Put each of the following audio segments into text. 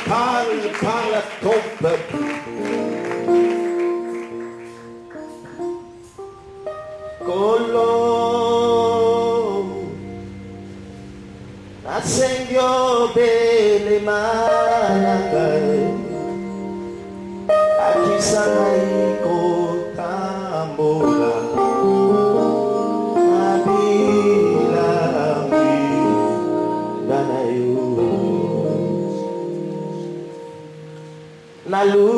parle à ton peuple. Senhor Belemanangai aqui sanai kotambola abila danayo nalu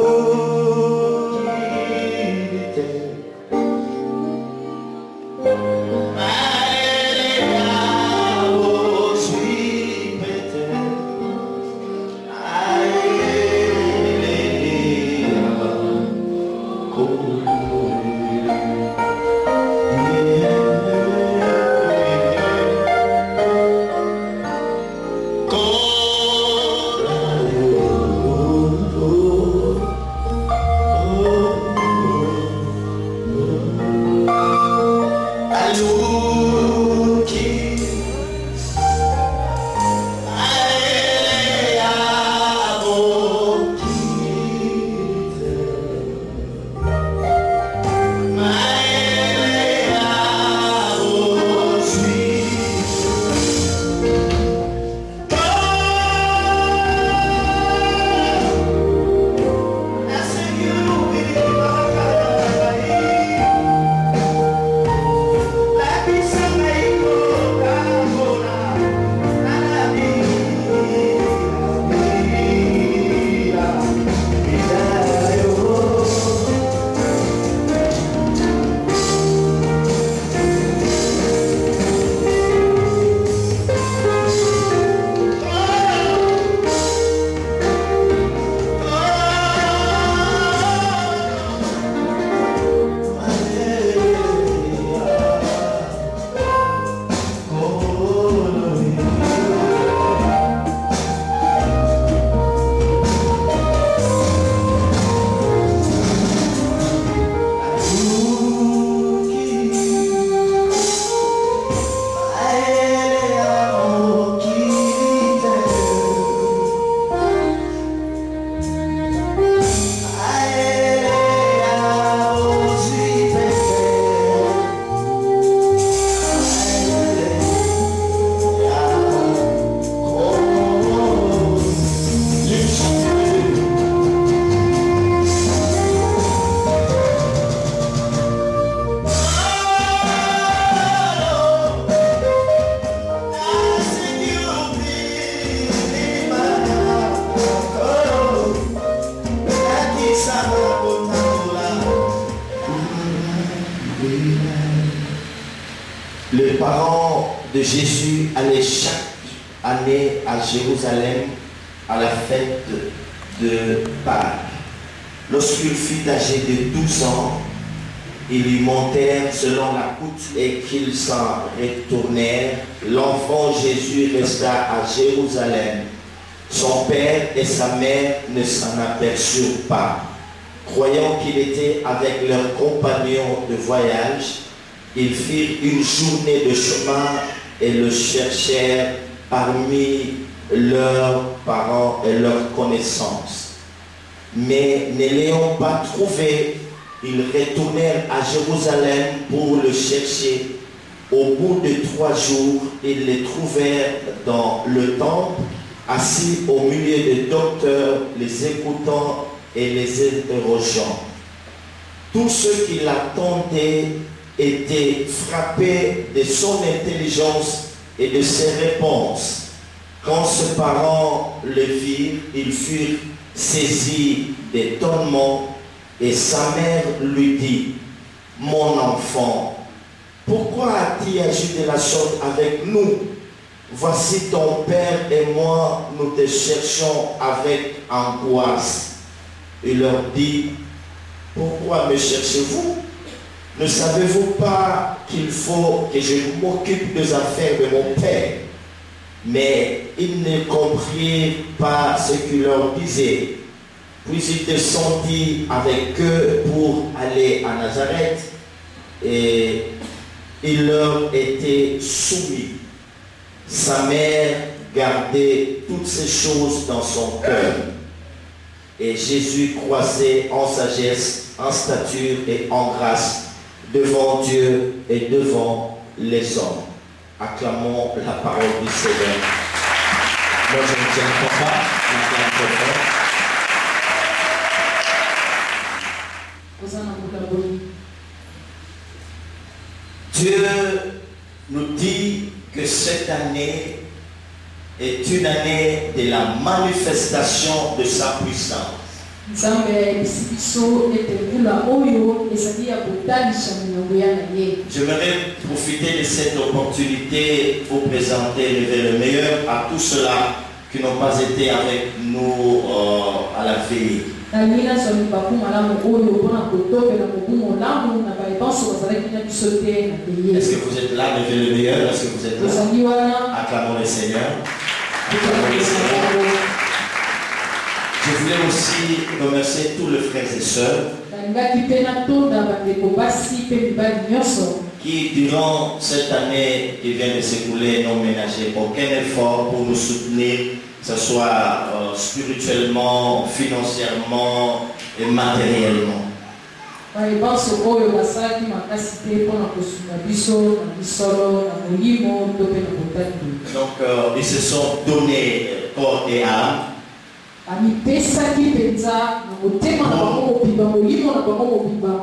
Les parents de Jésus allaient chaque année à Jérusalem à la fête de Pâques. Lorsqu'il fut âgé de 12 ans, ils lui montèrent selon la coutume et qu'ils s'en retournèrent. L'enfant Jésus resta à Jérusalem. Son père et sa mère ne s'en aperçurent pas. Croyant qu'il était avec leurs compagnons de voyage, ils firent une journée de chemin et le cherchèrent parmi leurs parents et leurs connaissances. Mais ne l'ayant pas trouvé, ils retournèrent à Jérusalem pour le chercher. Au bout de 3 jours, ils les trouvèrent dans le temple, assis au milieu des docteurs, les écoutant et les interrogeant. Tous ceux qui l'attendaient étaient frappés de son intelligence et de ses réponses. Quand ses parents le virent, ils furent saisis d'étonnement et sa mère lui dit: « Mon enfant, pourquoi as-tu agi de la sorte avec nous? Voici ton père et moi, nous te cherchons avec angoisse. » Il leur dit: « Pourquoi me cherchez-vous? Ne savez-vous pas qu'il faut que je m'occupe des affaires de mon père? » Mais ils ne comprirent pas ce qu'il leur disait. Puis il descendit avec eux pour aller à Nazareth et il leur était soumis. Sa mère gardait toutes ces choses dans son cœur. Et Jésus croissait en sagesse, en stature et en grâce devant Dieu et devant les hommes. Acclamons la parole du Seigneur. Moi, je ne tiens pas, je tiens Dieu nous dit que cette année est une année de la manifestation de sa puissance. J'aimerais profiter de cette opportunité pour présenter le meilleur à tous ceux-là qui n'ont pas été avec nous à la veille. Est-ce que vous êtes là, levez le meilleur? Est-ce que vous êtes là? Acclamons le Seigneur. Acclamons le Seigneur. Je voulais aussi remercier tous les frères et sœurs qui, durant cette année qui vient de s'écouler, n'ont ménagé aucun effort pour nous soutenir, que ce soit spirituellement, financièrement et matériellement. Donc, ils se sont donnés corps et âme.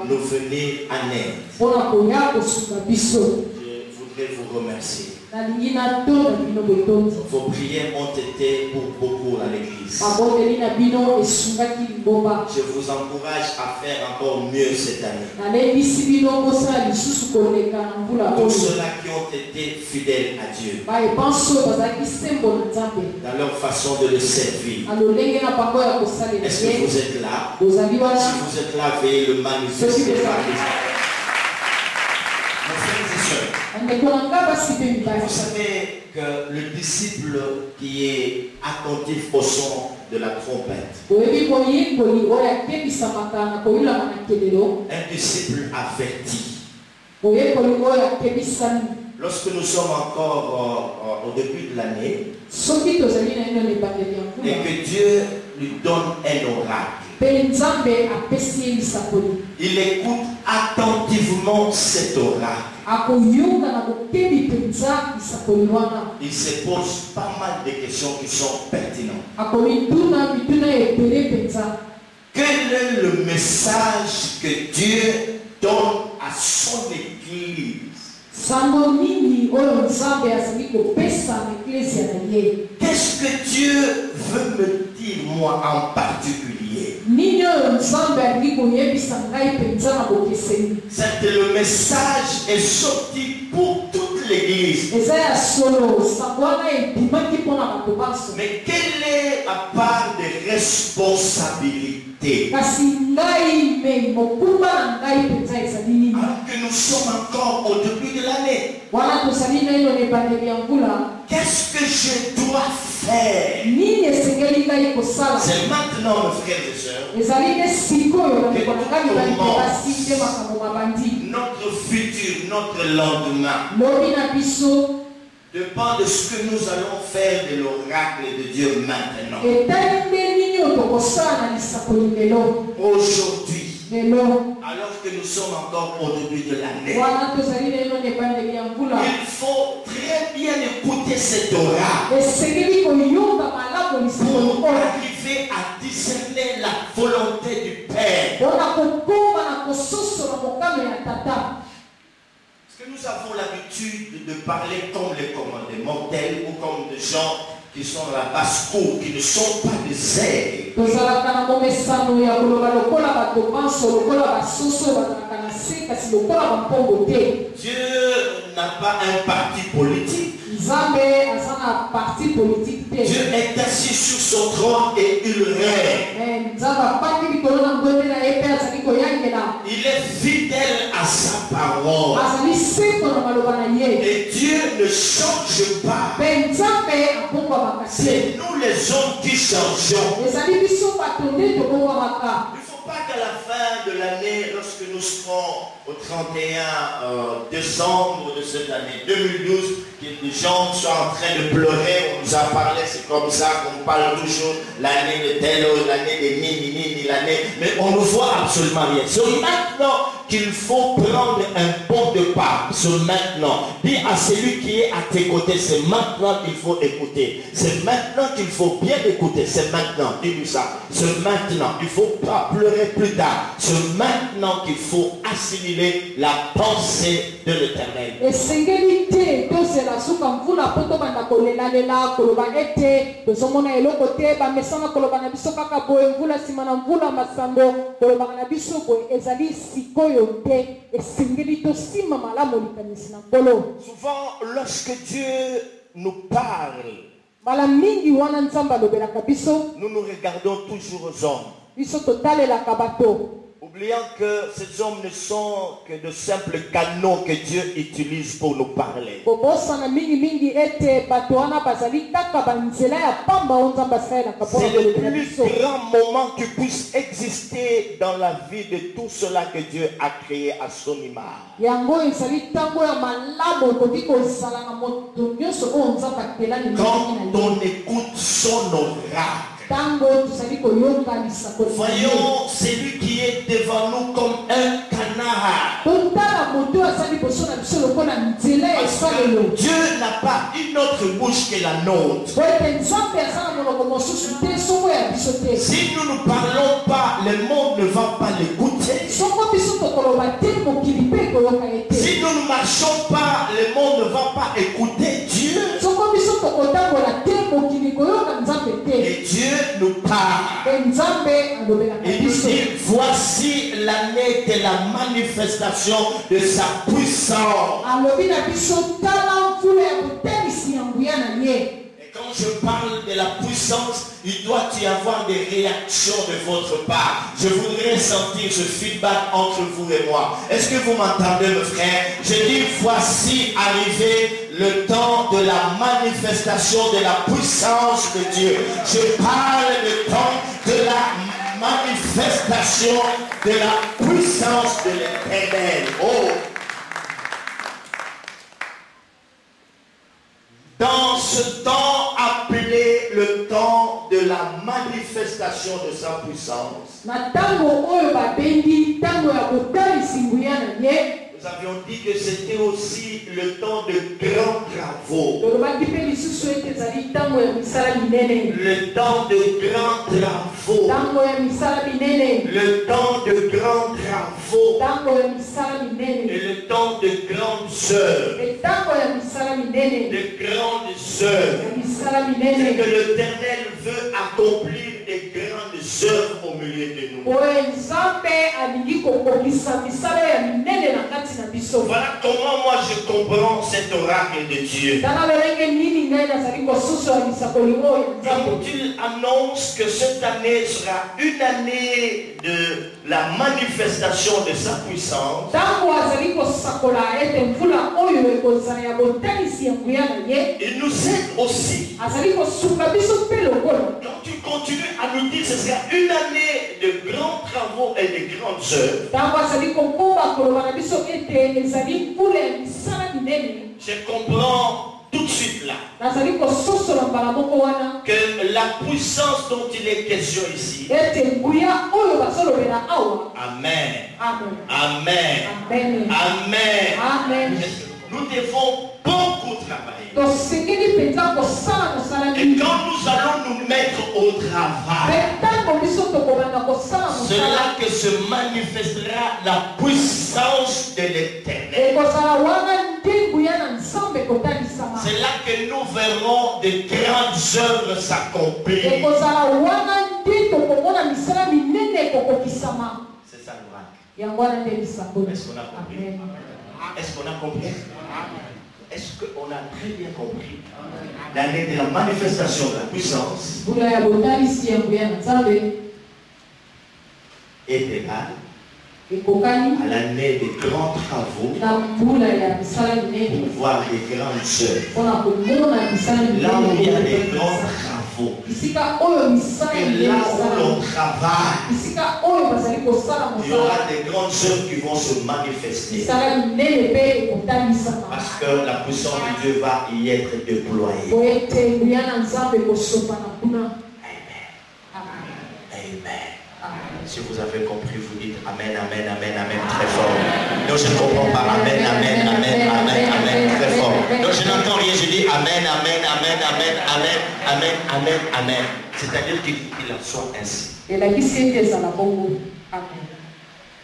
Nous venir en aide. Je voudrais vous remercier. Vos prières ont été pour beaucoup à l'église. Je vous encourage à faire encore mieux cette année. Tous ceux-là qui ont été fidèles à Dieu dans leur façon de le servir. Est-ce que vous êtes là? Si vous êtes là, veuillez le manifester. Vous savez que le disciple qui est attentif au son de la trompette, un disciple averti, lorsque nous sommes encore au début de l'année et que Dieu lui donne un oracle, il écoute attentivement cet oracle. Il se pose pas mal de questions qui sont pertinentes. Quel est le message que Dieu donne à son église? Qu'est-ce que Dieu veut me dire, moi en particulier? C'est le message est sorti pour toute l'église. Mais quelle est la part de responsabilité? Alors que nous sommes encore au début de l'année, qu'est-ce que je dois faire? C'est maintenant, mes frères et sœurs, que notre futur, notre lendemain dépend de ce que nous allons faire de l'oracle de Dieu maintenant. Aujourd'hui, alors que nous sommes encore au début de l'année, il faut très bien écouter cet oracle pour arriver à discerner la volonté du Père. Est-ce que nous avons l'habitude de parler comme des mortels ou comme des gens qui sont à la basse-cour, qui ne sont pas des aigles? Dieu n'a pas un parti politique. Dieu est assis sur son trône et il règne. Il est fidèle à sa parole. Et Dieu ne change pas. C'est nous les hommes qui changeons. Il ne faut pas qu'à la fin de l'année, lorsque nous serons au 31 décembre de cette année 2012, que les gens sont en train de pleurer. On nous a parlé, c'est comme ça qu'on parle toujours, l'année de tel, l'année de ni, l'année. Mais on ne voit absolument rien. C'est maintenant qu'il faut prendre un bon départ. C'est maintenant. Dis à celui qui est à tes côtés, c'est maintenant qu'il faut écouter. C'est maintenant qu'il faut bien écouter. C'est maintenant. Dis-lui ça. C'est maintenant. Il ne faut pas pleurer plus tard. C'est maintenant qu'il faut assimiler la pensée de l'Éternel. Souvent, lorsque Dieu nous parle, nous nous regardons toujours aux hommes, oubliant que ces hommes ne sont que de simples canaux que Dieu utilise pour nous parler. C'est le plus grand moment qui puisse exister dans la vie de tout cela que Dieu a créé à son image. Quand on écoute son oracle, voyons celui qui est devant nous comme un canard. Parce que Dieu n'a pas une autre bouche que la nôtre. Si nous ne parlons pas, le monde ne va pas l'écouter. Si nous ne marchons pas, le monde ne va pas écouter Dieu. Et Dieu nous parle. Il nous dit, voici l'année de la manifestation de sa puissance. Et quand je parle de la puissance, il doit y avoir des réactions de votre part. Je voudrais sentir ce feedback entre vous et moi. Est-ce que vous m'entendez, mes frères? Je dis, voici arrivé le temps de la manifestation de la puissance de Dieu. Je parle du temps de la manifestation de la puissance de l'Éternel. Oh! Dans ce temps appelé le temps de la manifestation de sa puissance, nous avions dit que c'était aussi le temps de grands travaux. Le temps de grands travaux. Le temps de grands travaux. Et le temps de grandes œuvres. De grandes œuvres. C'est que l'Éternel veut accomplir des grandes œuvres au milieu de nous. Voilà comment moi je comprends cet oracle de Dieu. Quand il annonce que cette année sera une année de la manifestation de sa puissance, il nous aide aussi. Quand tu continues à nous dire que ce sera une année de grands travaux et de grandes œuvres, je comprends tout de suite là que la puissance dont il est question ici, Amen, Amen, Amen, Amen, nous devons beaucoup travailler. Et quand nous allons nous mettre au travail, c'est là que se manifestera la puissance de l'Éternel. C'est là que nous verrons de grandes œuvres s'accomplir. C'est ça l'oracle. Est-ce qu'on a compris? Est-ce qu'on a compris? Est-ce qu'on a très bien compris l'année de la manifestation de la puissance est égale à l'année des grands travaux pour voir des grandes œuvres. Là où il y a des grands travaux, travaux, que là où l'on travaille, il y aura des grandes œuvres qui vont se manifester. Parce que la puissance de Dieu va y être déployée. Si vous avez compris, vous dites Amen, Amen, Amen, Amen, très fort. Non, je ne comprends pas. Amen, Amen, Amen, Amen, Amen, très fort. Non, je n'entends rien. Je dis Amen, Amen, Amen, Amen, Amen, Amen, Amen, Amen. C'est-à-dire qu'il en soit ainsi.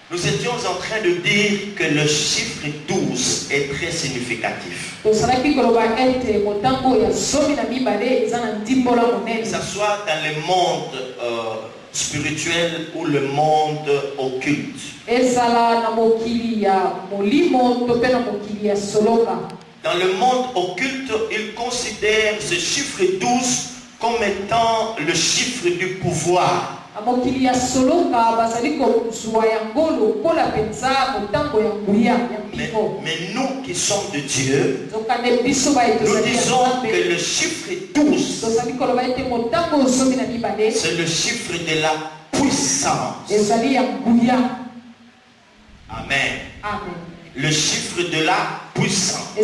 Nous étions en train de dire que le chiffre 12 est très significatif. Que ce soit dans le monde spirituel ou le monde occulte. Dans le monde occulte, ils considèrent ce chiffre 12 comme étant le chiffre du pouvoir. Mais nous qui sommes de Dieu, nous disons que le chiffre 12, c'est le chiffre de la puissance. Amen. Le chiffre de la puissance.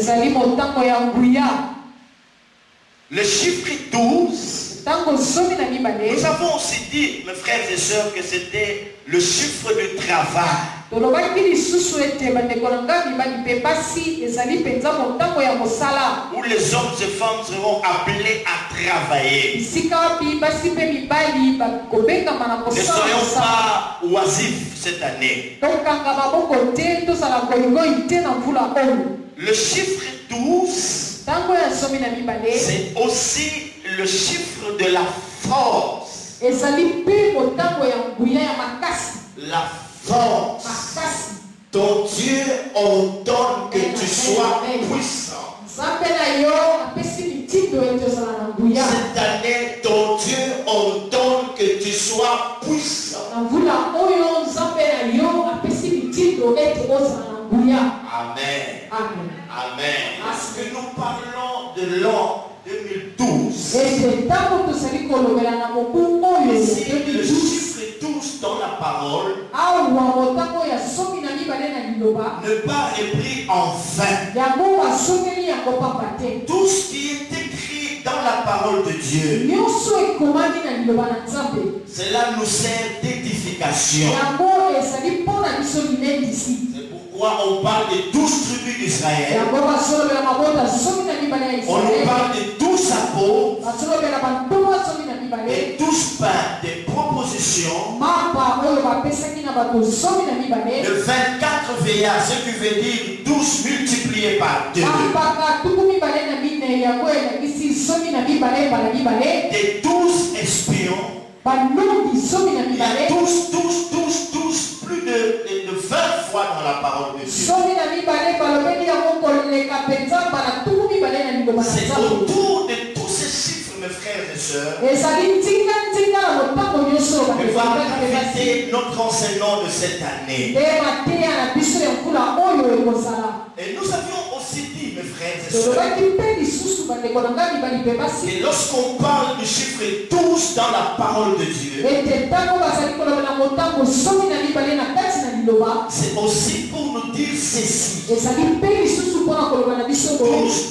Le chiffre 12, nous avons aussi dit, mes frères et sœurs, que c'était le chiffre du travail. Où les hommes et femmes seront appelés à travailler. Ne soyons pas oisifs cette année. Le chiffre 12, c'est aussi le chiffre de la force. La force. Ton Dieu ordonne que tu sois puissant. Cette année, ton Dieu ordonne que tu sois puissant. Amen. Amen. Parce que nous parlons de l'an 2012. Ici, le chiffre 12 dans la parole ne pas repris en vain. Tout ce qui est écrit dans la parole de Dieu, cela nous sert d'édification. C'est pourquoi on parle de 12 tribus d'Israël. On nous parle de 12 apôtres et 12 pains des propositions. Le 24 veillards, ce qui veut dire 12 multipliés par 2. Des 12 espions. Il y a 12, plus de 20 fois dans la parole de Dieu. C'est autour de tous ces chiffres, mes frères et sœurs, que va graviter notre enseignement de cette année. Et nous avions aussi dit, mes frères et sœurs, et lorsqu'on parle du chiffre 12 dans la parole de Dieu, c'est aussi pour nous dire ceci. 12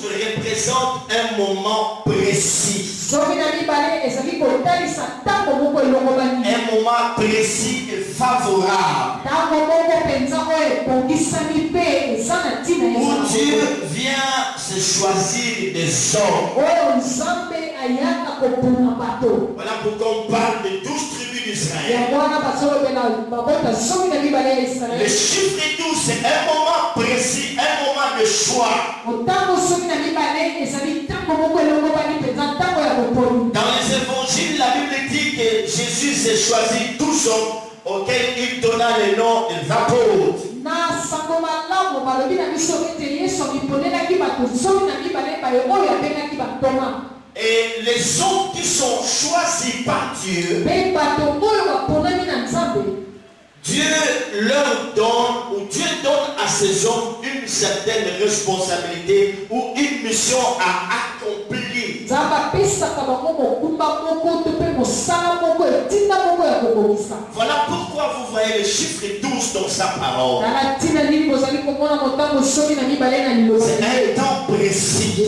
représente un moment précis. Un moment précis et favorable. Où Dieu vient se choisir des hommes. Voilà pourquoi on parle de 12 tribus d'Israël. Le chiffre 12, c'est un moment précis, un moment de choix. Dans les évangiles, la Bible dit que Jésus s'est choisi 12 hommes auxquels il donna le nom des apôtres. Et les hommes qui sont choisis par Dieu, Dieu leur donne, ou Dieu donne à ces hommes une certaine responsabilité ou une mission à accomplir. Voilà pourquoi vous voyez le chiffre 12 dans sa parole. C'est un temps précis.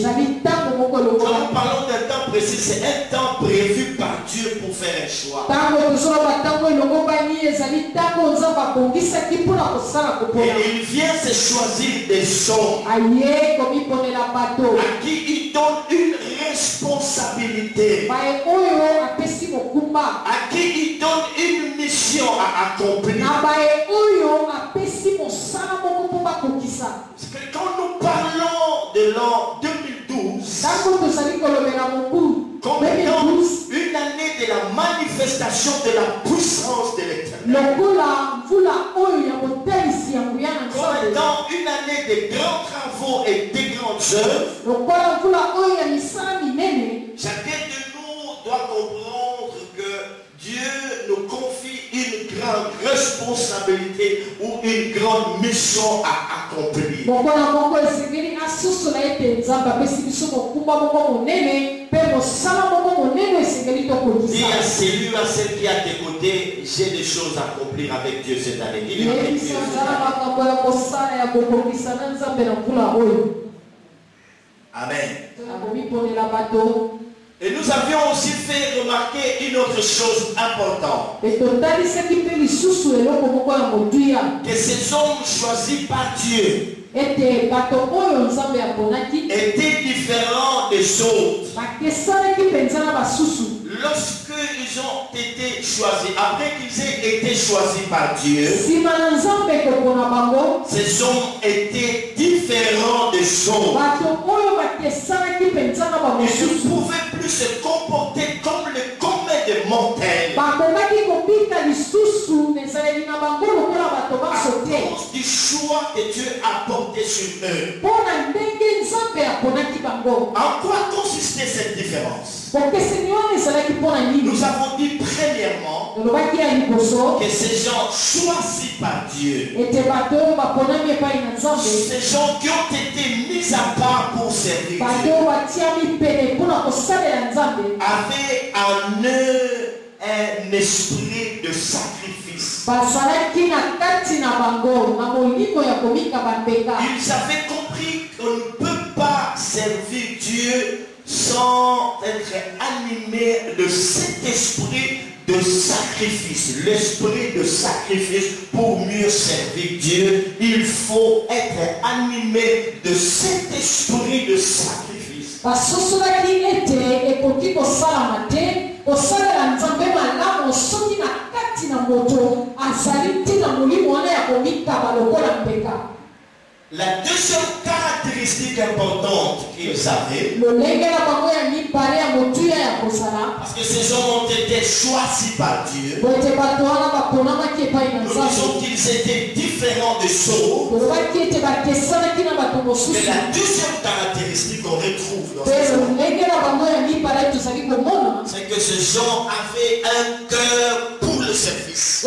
Quand nous parlons d'un temps précis, c'est un temps prévu par Dieu pour faire un choix. Et il vient se choisir des hommes à qui il donne une responsabilité, à qui il donne une mission à accomplir. Parce que quand nous parlons de l'an 2012, comme étant une année de la manifestation de la puissance de l'Éternel, comme étant une année de grands travaux et de grandes œuvres, chacun de nous doit comprendre que Dieu nous confie une grande responsabilité ou une grande mission à accomplir. Dis à celui ou à celle qui est à tes côtés, j'ai des choses à accomplir avec Dieu cette année. Dis avec Dieu cette année. Amen. Et nous avions aussi fait remarquer une autre chose importante. Que ces hommes choisis par Dieu étaient différents des autres. Lorsqu'ils ont été choisis, après qu'ils aient été choisis par Dieu, ces hommes étaient différents des autres. Ils ne pouvaient plus se comporter comme le commun des mortels. À cause du choix que Dieu a porté sur eux. En quoi consistait cette différence? Nous avons dit premièrement que ces gens choisis par Dieu, ces gens qui ont été mis à part pour servir Dieu, avaient en eux un esprit de sacrifice. Ils avaient compris qu'on ne peut pas servir Dieu sans être animé de cet esprit de sacrifice. L'esprit de sacrifice, pour mieux servir Dieu, il faut être animé de cet esprit de sacrifice. La deuxième caractéristique importante qu'ils avaient, parce que ces hommes ont été choisis par Dieu, nous disons qu'ils étaient différents des autres, mais la deuxième caractéristique qu'on retrouve dans ces hommes, c'est que ces gens avaient un cœur pour le service.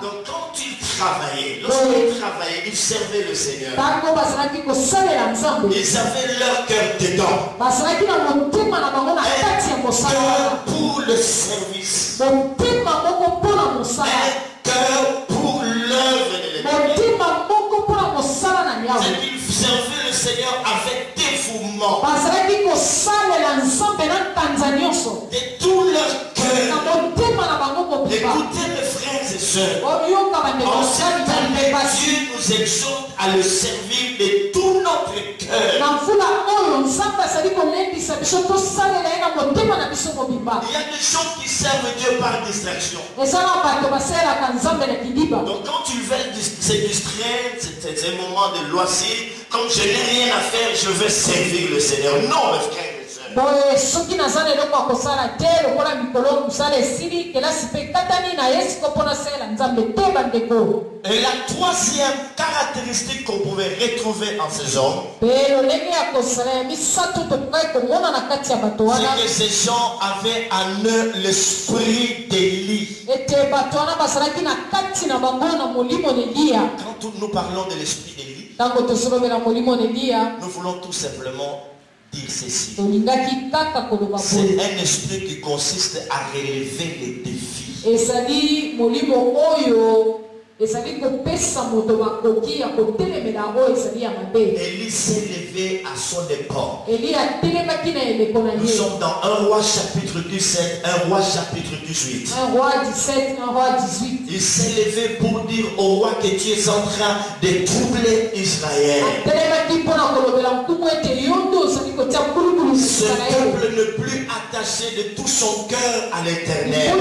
Donc quand ils travaillaient, lorsqu'ils travaillaient, ils servaient le Seigneur. Ils avaient leur cœur dedans. Un cœur pour le service. Un cœur pour l'œuvre de l'Éternel. C'est qu'ils servaient le Seigneur avec dévouement. De tout leur cœur. Écoutez mes frères et sœurs. En cette année, Dieu nous exhorte à le servir de tout notre cœur. Il y a des gens qui servent Dieu par distraction. Donc quand ils veulent se distraire, c'est un moment de loisir. Comme je n'ai rien à faire, je vais servir le Seigneur. Non, mes frères. Et la troisième caractéristique qu'on pouvait retrouver en ces hommes, c'est que ces gens avaient en eux l'esprit d'Élie. Quand nous parlons de l'esprit d'Élie, Nous voulons tout simplement dire ceci. C'est un esprit qui consiste à relever les défis. Élie s'est levé à son époque. Nous sommes dans 1 Roi chapitre 17, 1 Roi chapitre 18. 1 Roi 17, 1 Roi 18. Il s'est levé pour dire au roi que tu es en train de troubler Israël. Ce peuple n'est plus attaché de tout son cœur à l'Éternel.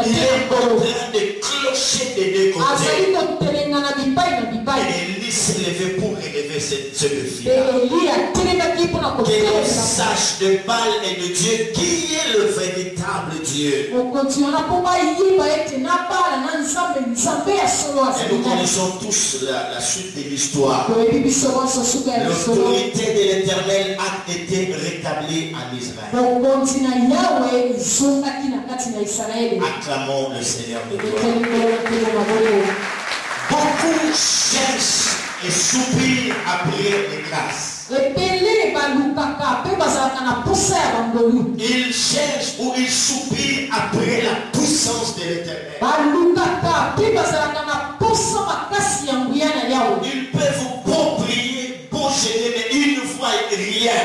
Il est en train de clocher des deux côtés. Et Élie s'est levé pour relever ce défi. Que l'on sache de Baal et de Dieu qui est le véritable Dieu. Et nous connaissons tous la suite de l'histoire. L'autorité de l'Éternel a été rétablie en Israël. Acclamons le Seigneur de gloire. Beaucoup cherchent et soupirent après les grâces. Ils cherchent ou ils soupirent après la puissance de l'Éternel. Ils peuvent beau prier, beau gêner, mais ils ne voient rien.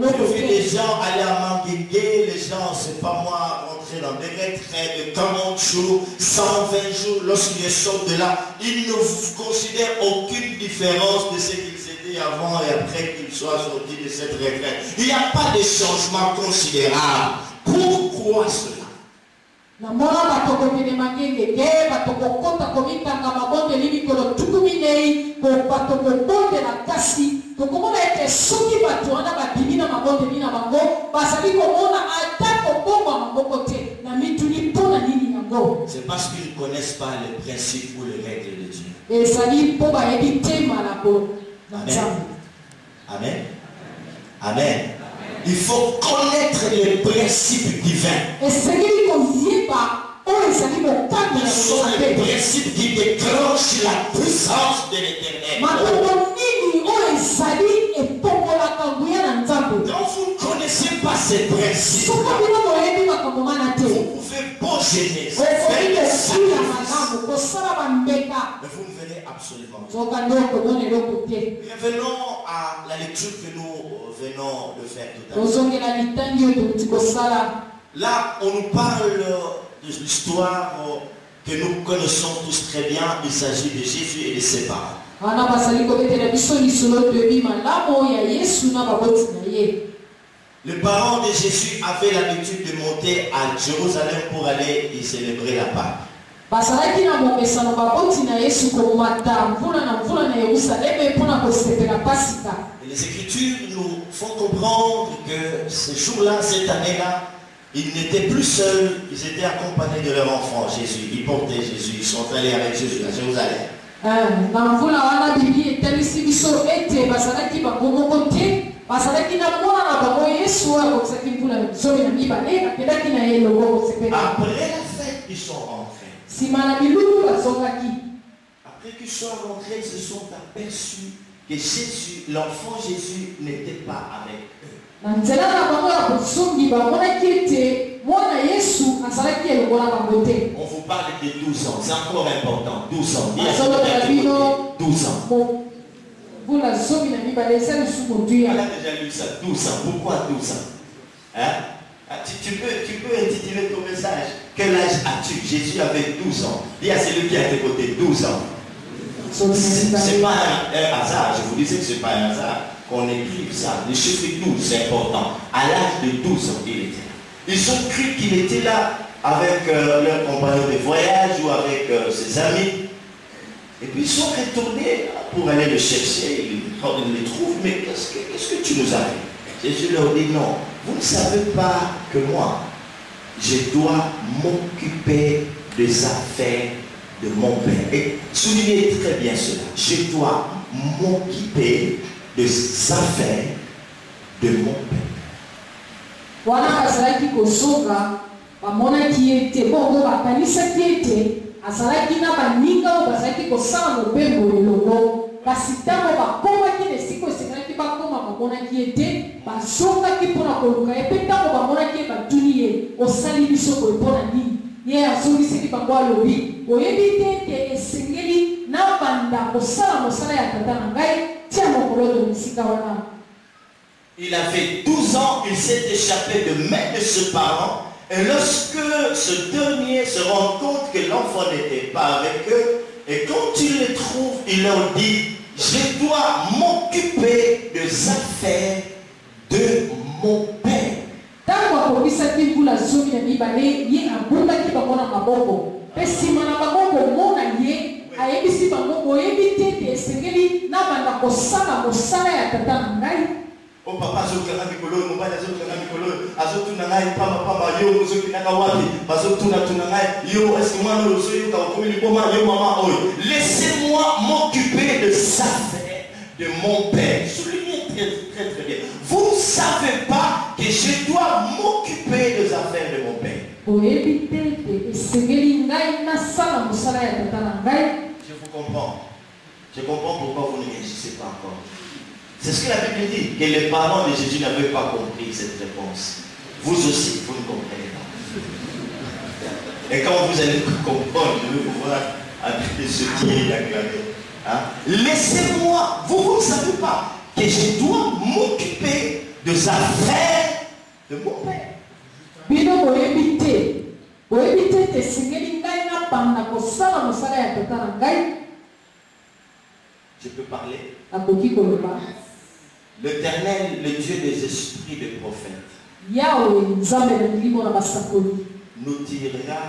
Je vis les gens aller à Manguingué, les gens, c'est pas moi, rentrer dans des retraites de 40 jours, 120 jours, lorsqu'ils sortent de là, ils ne considèrent aucune différence de ce qu'ils étaient avant et après qu'ils soient sortis de cette retraite. Il n'y a pas de changement considérable. Pourquoi cela? C'est parce qu'ils ne connaissent pas les principes ou les règles de Dieu. Amen. Amen. Amen. Il faut connaître les principes divins. Ce sont les principes qui déclenchent la puissance de l'Éternel. Quand vous ne connaissez pas ces principes, vous pouvez beau gêner, faire des sacrifices, mais vous ne venez absolument pas. Revenons à la lecture que nous venons de faire tout à l'heure. Là, on nous parle de l'histoire que nous connaissons tous très bien. Il s'agit de Jésus et de ses parents. Les parents de Jésus avaient l'habitude de monter à Jérusalem pour aller y célébrer la Pâque. Et les Écritures nous font comprendre que ce jour-là, cette année-là, ils n'étaient plus seuls, ils étaient accompagnés de leur enfant Jésus. Ils portaient Jésus, ils sont allés avec Jésus à Jérusalem. Après la fête, ils sont rentrés. Après qu'ils soient rentrés, ils se sont aperçus que Jésus, l'enfant Jésus, n'était pas avec eux. On vous parle de 12 ans, c'est encore important. 12 ans. 12 ans. Elle a déjà lu ça, 12 ans. Pourquoi 12 ans? Hein? Tu peux intituler ton message. Quel âge as-tu? Jésus avait 12 ans. Il y a celui qui a été côté 12 ans. Ce n'est pas un hasard. Je vous disais que ce n'est pas un hasard qu'on écrive ça. Le chiffre 12, c'est important. À l'âge de 12 ans, il était là. Ils ont cru qu'il était là avec leur compagnon de voyage ou avec ses amis. Et puis ils sont retournés pour aller le chercher. Ils le trouvent. Mais qu'est-ce que tu nous as fait? Jésus leur dit non. Vous ne savez pas que moi, je dois m'occuper des affaires de mon Père. Et soulignez très bien cela. Je dois m'occuper des affaires de mon Père. bamonaki ete bongo bakanisaki ete azalaki na baninga oyo bazalaki kosala mobembo elongo kasi ntango bakomaki na esika esengelaki bakoma bamonaki ete bazongaki mpona koluka ye mpe ntango bamonaki ye batuni ye osali biso boye mpona nini ye azongisaki bango alobi oyebi te ete esengeli na banda kosala mosala ya tata na ngai tia mokolo to misika wana. Il avait 12 ans, il s'est échappé de main de ce parent. Et lorsque ce dernier se rend compte que l'enfant n'était pas avec eux, et quand il les trouve, il leur dit, je dois m'occuper des affaires de mon père. Tango akobisaki mvula zomi na mibale ye abundaki bango na maboko mpe nsima na bango komona ye ayebisi bango boyebi te ete esengeli na banda kosala mosala ya tata na ngai. Oh papa azokanga mikolo mobali azokanga mikolo azotuna ngai pamba yo ozokinaka wapi bazotuna ngai yo eske mwana oyo ozoyoka okomi liboma yo mama oyo laissez-moi m'occuper de ça de mon père. Soulignez très bien. Vous ne savez pas que je dois m'occuper des affaires de mon père. Je vous comprends. Je comprends pourquoi vous ne réagissez pas encore. C'est ce que la Bible dit, que les parents de Jésus n'avaient pas compris cette réponse. Vous aussi, vous ne comprenez pas. Et quand vous allez comprendre, je vais vous voir avec ce qui est acclamé. Hein? Laissez-moi, vous ne savez pas que je dois m'occuper des affaires de mon père. Je peux parler. L'Éternel, le Dieu des esprits des prophètes, nous dira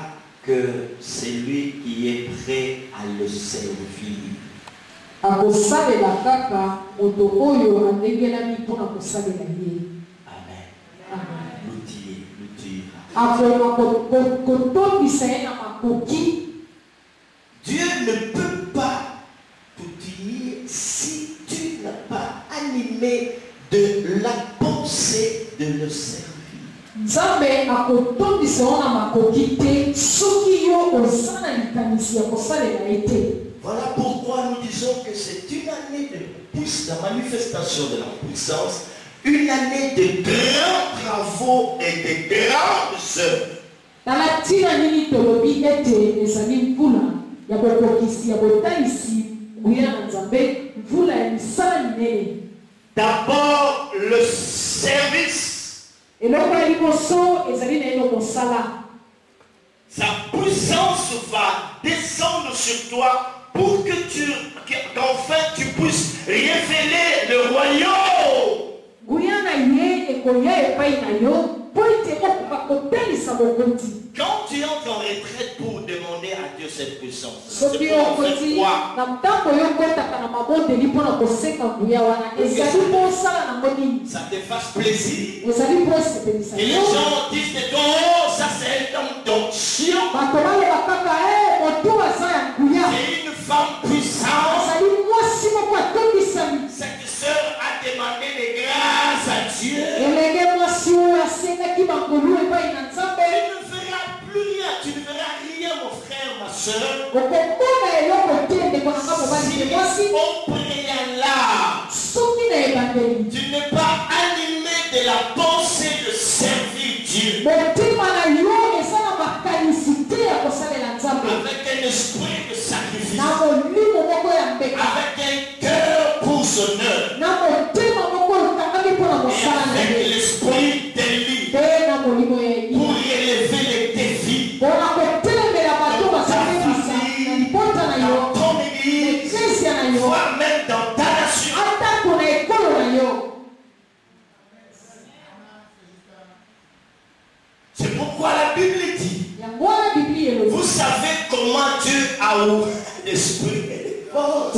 que c'est lui qui est prêt à le servir. Amen. Dieu ne peut pas t'outiller si tu n'as pas animé de la pensée de le servir. Voilà pourquoi nous disons que c'est une année de puissance, la manifestation de la puissance, une année de grands travaux et de grandes œuvres. D'abord le service. Sa puissance va descendre sur toi pour que qu'enfin tu puisses révéler le royaume. Quand tu entres en retraite pour demander à Dieu cette puissance, c'est pour en faire quoi? Ça te fasse plaisir. Et les gens disent de toi, oh, ça c'est un don chiant. C'est une femme puissante. Cette sœur a demandé des grâces à Dieu. Tu ne verras rien, mon frère, ma soeur. Si au préalable, tu n'es pas animé de la pensée de servir Dieu, avec un esprit de sacrifice, avec un cœur pour son œuvre, et avec l'esprit d'élie pour élever les défis dans ta famille, dans ton église, voire même dans ta nation. C'est pourquoi la Bible dit, vous savez comment Dieu a ouvert l'esprit et les forces.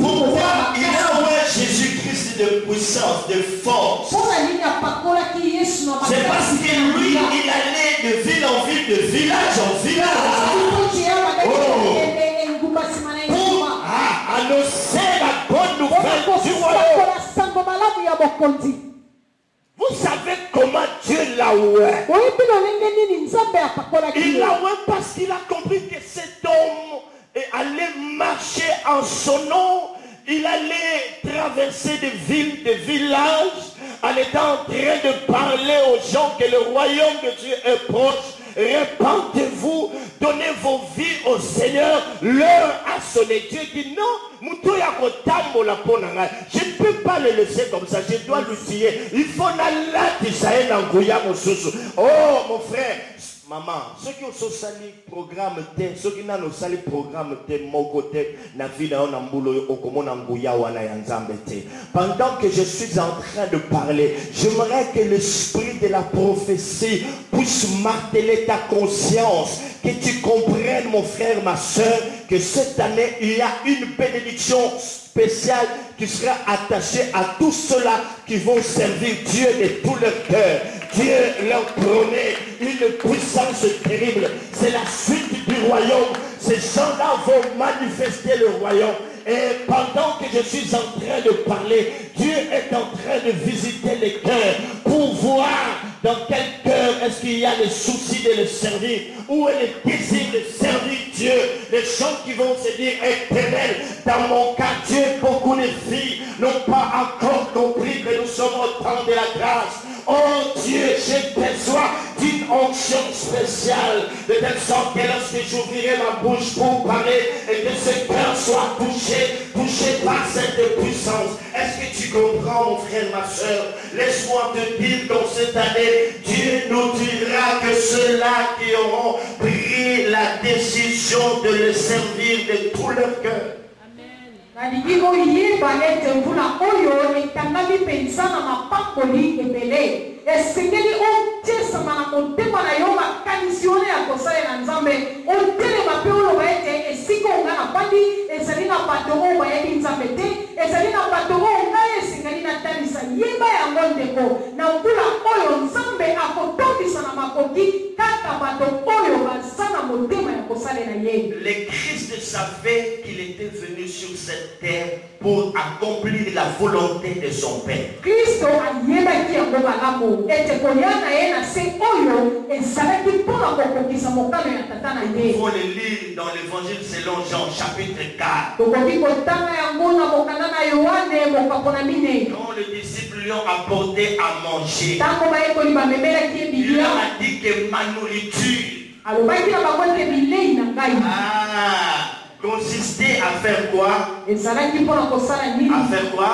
Pourquoi il a ouvert Jésus-Christ de puissance, de force? C'est parce que lui, il allait de ville en ville, de village en village. Pour annoncer la bonne nouvelle du royaume. Vous savez comment Dieu l'a Il a ouais parce qu'il a compris que cet homme allait marcher en son nom. Il allait traverser des villes, des villages, en étant en train de parler aux gens que le royaume de Dieu est proche. Répentez-vous, donnez vos vies au Seigneur, l'heure a sonné. Dieu dit non, je ne peux pas le laisser comme ça, je dois le tuer. Il faut oh mon frère, maman, ceux qui ont sali programme, ceux qui n'ont sali programme, mon côté, pendant que je suis en train de parler, j'aimerais que l'esprit de la prophétie puisse marteler ta conscience, que tu comprennes, mon frère, ma soeur, que cette année, il y a une bénédiction spéciale qui sera attachée à tous ceux-là qui vont servir Dieu de tout leur cœur. Dieu leur promet une puissance terrible. C'est la suite du royaume. Ces gens-là vont manifester le royaume. Et pendant que je suis en train de parler, Dieu est en train de visiter les cœurs pour voir dans quel cœur est-ce qu'il y a le souci de le servir, où est le désir de servir Dieu. Les gens qui vont se dire éternel, dans mon quartier, beaucoup de filles n'ont pas encore compris que nous sommes au temps de la grâce. Oh Dieu, j'ai besoin d'une onction spéciale, de telle sorte que lorsque j'ouvrirai ma bouche pour parler et que ce cœur soit touché par cette puissance. Est-ce que tu comprends, mon frère, ma soeur? Laisse-moi te dire dans cette année, Dieu nous dira que ceux-là qui auront pris la décision de le servir de tout leur cœur. Nalingi oyeba ete mvula oyo etangami pensa na mapakoli ebele esengeli otiesama na motema na yo makanisi oyo ya kosalela nzambe otelema mpe oloba ete esika onga na pandi ezali na bato oyo bayebi nzambe te ezali na bato oyo ngai esengeli natalisa yeba yango ndeko na mvula oyo nzambe akotondisa na makoki kaka bato oyo baza na motema ya kosalela ye. Le Christ savait qu'il était venu sur cette terre pour accomplir la volonté de son Père. Christo ayebaki yango malamu ete kolia na ye na se oyo ezalaki mpona kokokisa mokano ya tata na ye. Il faut le lire dans l'évangile selon Jean chapitre 4. Tokoki kotanga yango na mokanda na Yohane mokapo na mine. Quand les disciples lui ont apporté à manger, tango bayekoli bamemelaki ye il bilia leur a dit que ma nourriture alobaki na bango ete bilei na ngai consistait à faire quoi? ezalaki mpona kosala nini? À faire quoi?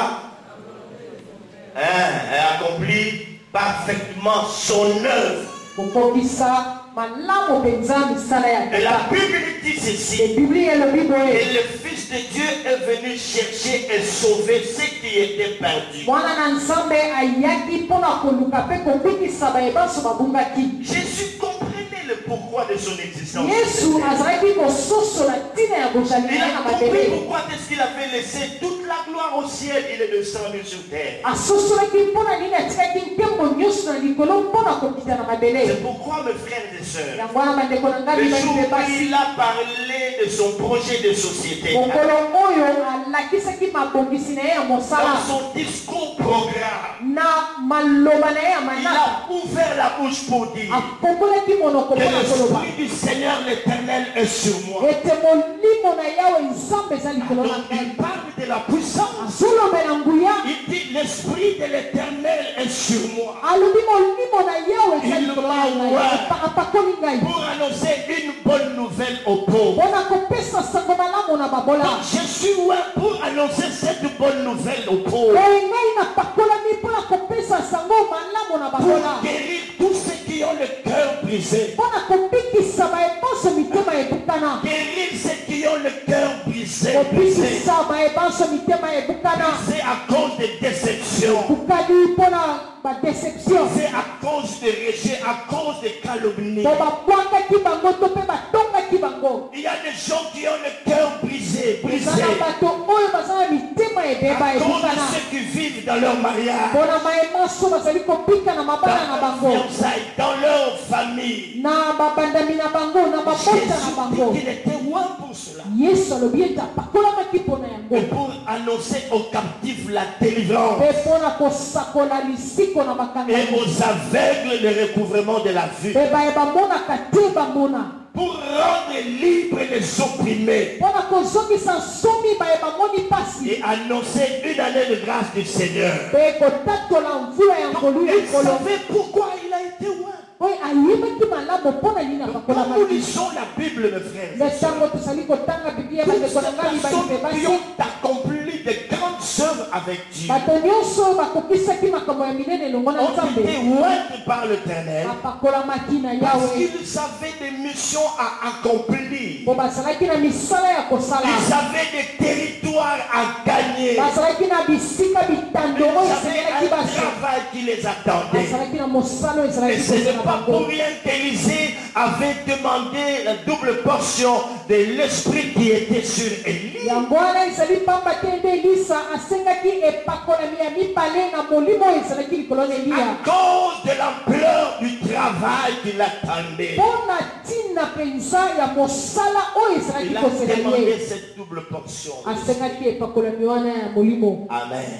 Elle accomplit parfaitement son œuvre. kokokisa malamu penza misala ya Et la tata. Bible dit ceci. Biblia elobi Et boye le Fils de Dieu est venu chercher et sauver ceux qui étaient perdus. mwana na nzambe ayaki mpona koluka mpe kobikisa bayebanso babungaki. Jésus comprenait le pourquoi de son existence. yesu azalaki kososola ntina ya bozali Il na a compris mabele pourquoi est-ce qu'il avait laissé toute la gloire au ciel. Il est descendu sur terre. asosolaki mpona nini atikaki ntembo nyonso na likolo mpona kokita na mabele. C'est pourquoi, mes frères et sœurs, yango wana bandeko na ngai le mibali jour mpe où basi il a parlé de son projet de société, mokolo oyo alakisaki mabongisi na ye ya dans mosala son discours programme, na maloba na ye ya il manaka a ouvert la bouche pour dire akombolaki monoko que mpona koloba l'esprit du Seigneur l'Éternel est sur moi. ete molimo na yawe nzambe eza likolo na Donc ngai il parle de la puissance. azolobela nguya Il dit l'esprit de l'Éternel est sur moi. alobi molimo na yawe eza Il likolo na ngai m'a apakoli ngai pour annoncer une bonne nouvelle aux pauvres. mpona kopesa sango malamu na babola Donc je suis ouais pour annoncer cette bonne nouvelle aux pauvres. oyo ngai napakolami mpona kopesa sango malamu na babola Pour guérir tous ceux qui ont le cœur brisé. mpona kobikisa bayebanso mitema ebukana Guérir ceux qui ont le cœur brisé. kobikisa bayebanso mitema ebukana C'est à cause des déceptions. bukali mpona badeception C'est à cause de rejet, à cause de calomnie. po babwakaki bango to mpe batongaki bango. Il y a des gens qui ont le cœur brisé, brisé. eza na bato oyo baza na mitema ebeba À cause de ebukana ceux qui vivent dans leur mariage, mpona mayemaso bazali kobika na mabala na dans bango leur fiançailles, dans leur famille. na babandami na bango na babota na Jésus bango. dit qu'il était loin pour cela. yesu alobi ete apakolamaki mpona yango. yango. Et pour annoncer aux captifs la délivrance. Pe pona kosakola lisiko na bakanga. Et aux aveugles le recouvrement de la vue. Pe ba bamona kate bamona. Pour rendre libres les opprimés. Pona kozongisa somi ba bamoni pasi. Et annoncer une année de grâce du Seigneur. Pe kotatola mvula ya ngolu ya Il nkolo. savait pourquoi il a été loin. Oui, ayebaki malamu pona nini apakola Quand nous lisons la Bible, mes frères, lesango tosali kotanga biblia toutes bandeko na ces ngai personnes qui basi ont accompli de grandes œuvres avec Dieu bato nyonso bakokisaki makambo ya minene elongo na ont nzambe été oints par l'Éternel apakolamaki na parce yawe qu'ils avaient des missions à accomplir. po bazalaki na misala ya kosala Ils avaient des territoires à gagner. bazalaki na bisika bitandoro Ils avaient esengelaki un bazwa travail qui les attendait. bazalaki na mosala Et ezalaki ce n'est kozala pas pour bango rien qu'Élisée avait demandé la double portion de l'esprit qui était sur Élie. yango wana ezali pamba te nde elisa asengaki epakolami ya mibale na molimo oyo ezalaki likolo na À eliya cause de l'ampleur du travail qui l'attendait. mpona ntina mpenza ya mosala oyo ezalaki Il a kozela ye demandé cette double portion. asengaki epakolami wana ya molimo Amen.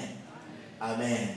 Amen.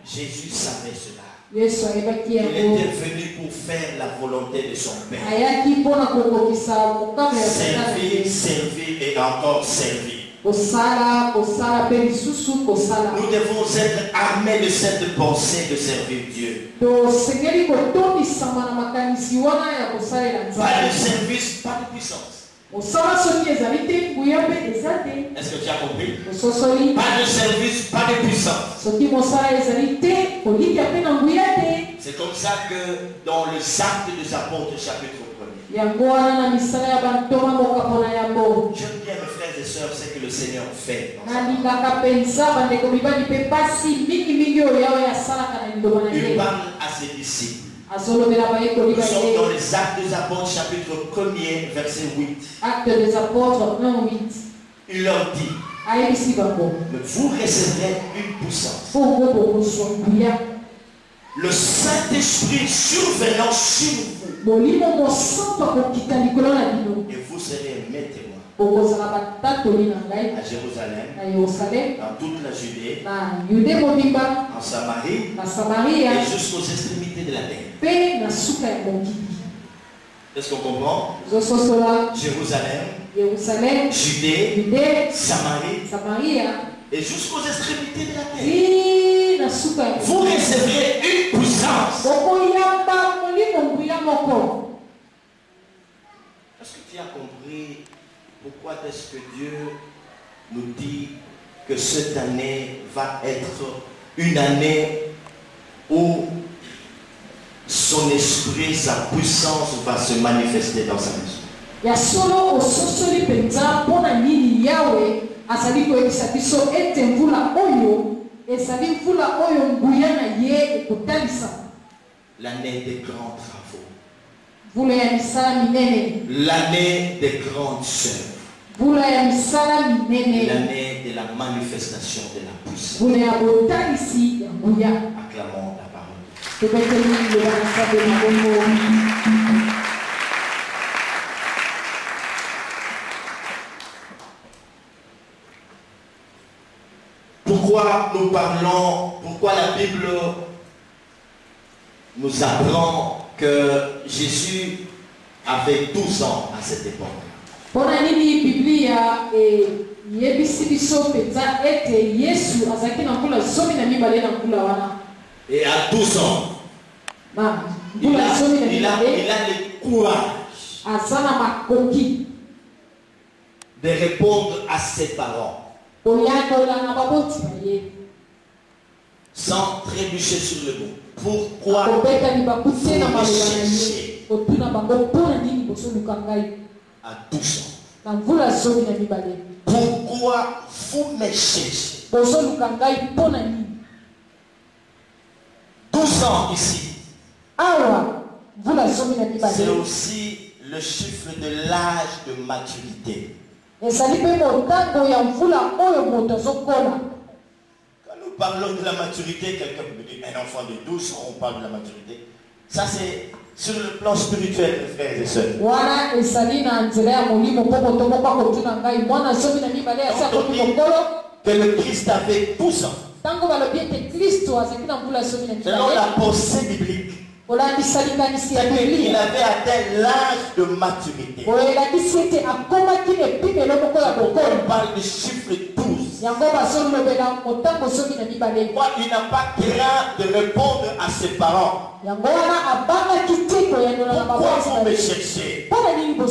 Jésus savait cela. yesu ayebaki Il yango était venu pour faire la volonté de son Père. ayaki mpona kokokisa mokano ya Servir, servir et encore servir. kosala kosala mpe lisusu kosala Nous devons être armés de cette pensée de servir Dieu. tosengeli kotondisama na makanisi wana ya kosalela Pas de nzambe service, pas de puissance. mosala soki ezali te nguya mpe eza te Est-ce que tu as compris? ososoli Pas de service, pas de puissance. soki mosala ezali te kolikya mpe na nguya te C'est comme ça que dans les Actes des Apôtres, chapitre 1er. yango wana na misala ya bantoma mokambo na yango J'aime bien, mes frères et sœurs, ce que le Seigneur fait. dans sa nalingaka mpenza bandeko mibali mpe pasi mingimingi oyo yawe asalaka na liloba na Il ye parle à ses disciples. azolobela bayekoli Nous sommes dans baye les Actes des Apôtres, chapitre 1er, verset 8. acte des apôtres 1:8 Il leur dit, ayebisi bango mais vous recevrez une puissance. bongo bokozwa nguya Le Saint-Esprit survenant sur vous. molimo mosantu akokita likolo na bino Et vous serez mes témoins bokozala batatoli na ngai à Jérusalem, na yerusalem dans toute la Judée, na yude mobimba en Samarie na samaria et jusqu'aux extrémités de la terre. mpe na suka ya mokili Est-ce qu'on comprend? zososola Jérusalem, yerusalem Judée, yude Samarie samaria et jusqu'aux extrémités de la terre. ti na suka ya Vous recevrez une puissance. bokoyamba molimo nguya moko Est-ce que tu as compris pourquoi est-ce que Dieu nous dit que cette année va être une année où son esprit, sa puissance va se manifester dans sa maison? ya solo ososoli mpenza mpona nini yawe azali koyebisa biso ete mvula oyo ezali mvula oyo nguya na ye ekotalisa L'année des grands travaux. mvula ya misala minene L'année des grandes œuvres. mvula ya misala minene L'année de la manifestation de la puissance. mvula ya botalisi ya nguya Acclamons la parole. tobeteli liloba na nzambe na bongo Pourquoi nous parlons, pourquoi la Bible nous apprend que Jésus avait 12 ans à cette époque? mpona nini biblia eyebisi biso mpenza ete yesu azalaki na mvula zomi na mibale na mvula wana Et à 12 ans, il mvula zomi na a mibale le courage aza na makoki de répondre à ses parents koyanola na baboti na ye sans trébucher sur le mot. Pourquoi kobeta libaku te na vous me maloba na ye cherchez kotuna bango mpona nini bosoluka ngai à 12 ans? na mvula zomi na mibale Pourquoi vous me cherchez? bosoluka ngai mpona nini 12 ans ici, awa mvula zomi na c'est mibale aussi le chiffre de l'âge de maturité. ezali mpe motango ya mvula oyo moto azokola Quand nous parlons de la maturité, quelqu'un peut dire un enfant de 12 ans, on parle de la maturité. Ça, c'est sur le plan spirituel, mes frères et sœurs. Que le Christ avait 12 ans. Selon la pensée biblique, il avait atteint l'âge de maturité. On parle du chiffre 12. Moi, il n'a pas craint de répondre à ses parents. Pourquoi vous me cherchez? Vous ne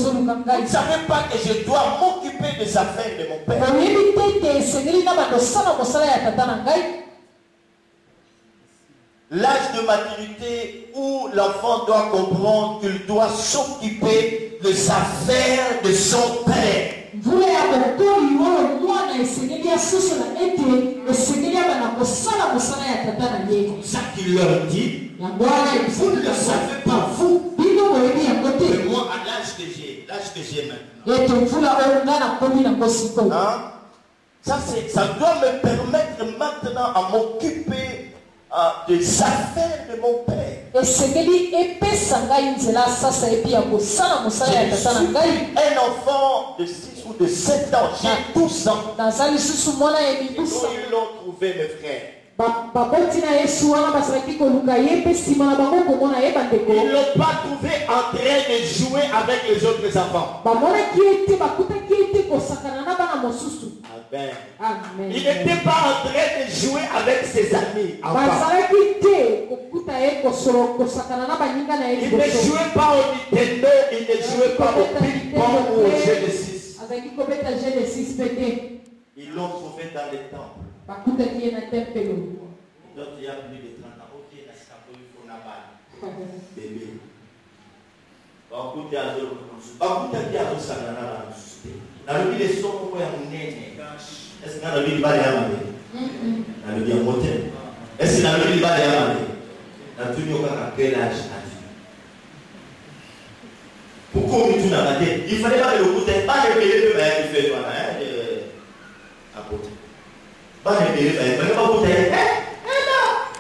savez pas que je dois m'occuper des affaires de mon père. L'âge de maturité où l'enfant doit comprendre qu'il doit s'occuper des affaires de son père. C'est ça qu'il leur dit. Vous ne le savez pas, vous. Mais moi, à l'âge que j'ai maintenant. Hein? Ça doit me permettre maintenant à m'occuper des affaires de mon père. Je suis un enfant de 6 ou de 7 ans, j'ai 12 ans. Et où ils l'ont trouvé, mes frères? Ils ne l'ont pas trouvé en train de jouer avec les autres enfants. Amen. Il n'était pas en train de jouer avec ses amis. Il ne jouait pas au Nintendo, il ne jouait pas au ping-pong ou au Genesis. Ils l'ont trouvé dans les temples. Donc il y a plus de 30 ans. Ok, il faut la balle. Bébé. Est-ce que la Bible va dire la Bible motel? Est-ce que la Bible va dire la Bible à quel âge? Pourquoi on dit la tête? Il fallait pas que le côté, pas le bébé de faire apôtre. Pas le bébé, mais pas côté.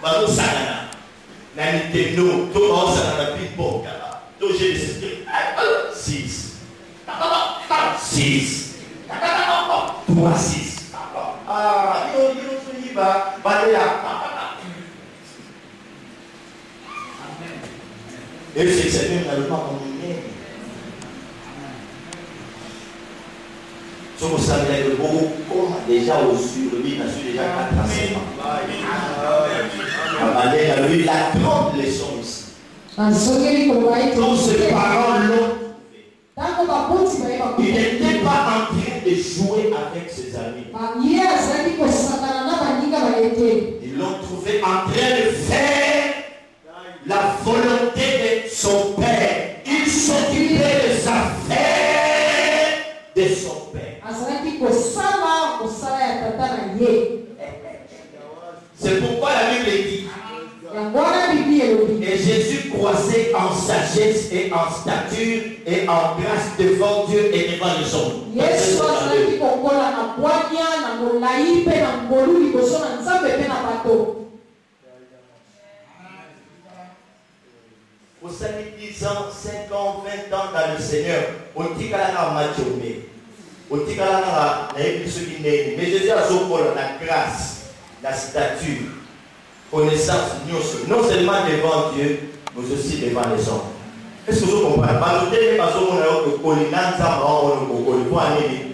Pas au Sagana. La Nintendo, tout au Sagana, ping-pong, tout j'ai décidé. 6. 6. 3, 6. Ah, il va là. Et c'est même dans le pas comme ce que vous savez que beaucoup déjà reçu, lui a su déjà 4 enseignements. Lui, il a 30 leçons ici. Donc ses parents l'ont. Il n'était pas en train de jouer avec ses amis. Ils l'ont trouvé en train de faire la volonté de son père. Il s'occupait des affaires de son père. C'est pourquoi la Bible dit. Et Jésus croissait en sagesse et en stature et en grâce devant Dieu et devant les hommes. Vous savez, 10 ans, 5 ans, 20 ans dans le Seigneur, on dit qu'à la maturité, on dit qu'à la mais Jésus a la grâce, la stature. Connaissance, non seulement devant Dieu, mais aussi devant les hommes. Est-ce que vous comprenez?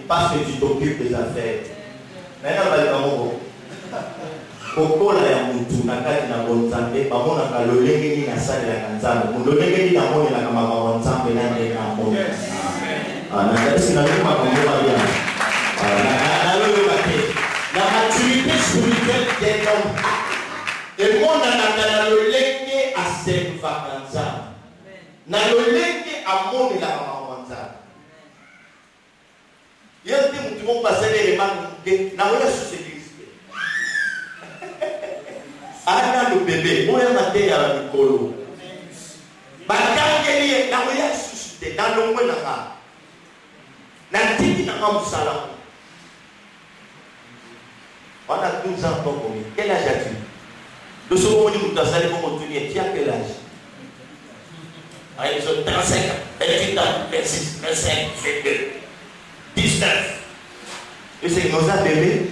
Parce que tu t'occupes des affaires. Maintenant, Kokola ya muntu na kati na bonzambe bamona ka lolenge ni na sala ya nzambe lolenge ni na mona na kama ba nzambe na ndeka mona na kasi na ngoma kwa ngoma ya na lolo kate la maturité spirituelle des hommes et mona na lolenge a serva nzambe na lolenge a mona la kama nzambe yote mtu mo passer les remarques na wala société. Ana le bébé, moi je m'attends à la Nicolo. Bakangeli na oya suscité dans le monde là. Na tiki na musala. On a 12 ans pour combien? Quel âge as-tu? De ce moment où nous t'as salé pour continuer, tu as quel âge? Ils ont 35 ans, 28 ans, 26, 25, 22, 19. Et c'est que nous avons bébé.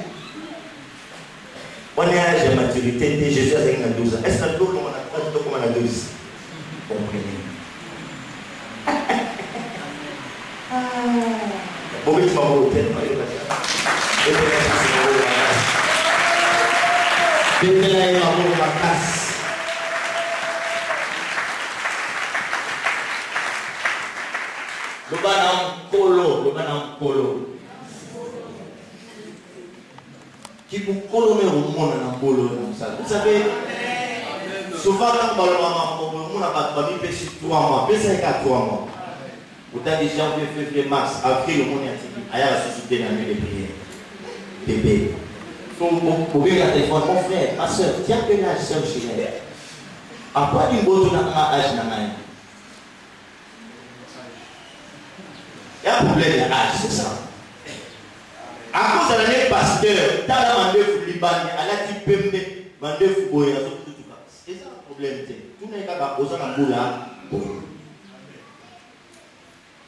On est à l'âge de maturité, Jésus a 12 ans. Est-ce que nous avons 12? Comprenez. Bon, mais tu vas au hôtel. Le banam qui vous colonne au monde dans le bolo. Vous savez, souvent quand on n'a pas de famille, c'est 3 mois, c'est 3 mois. Vous avez dit janvier, février, mars, avril, le monde est à la société dans les prières. Bébé. Vous pouvez regarder mon frère, ma soeur, tiens que la soeur chez elle. Après, il faut que âge. Il y a un problème d'âge, c'est ça. À cause de l'année pasteur, dans la mandef Liban, à la type mandef boya, c'est ça le problème. Tout n'est qu'à poser un boula.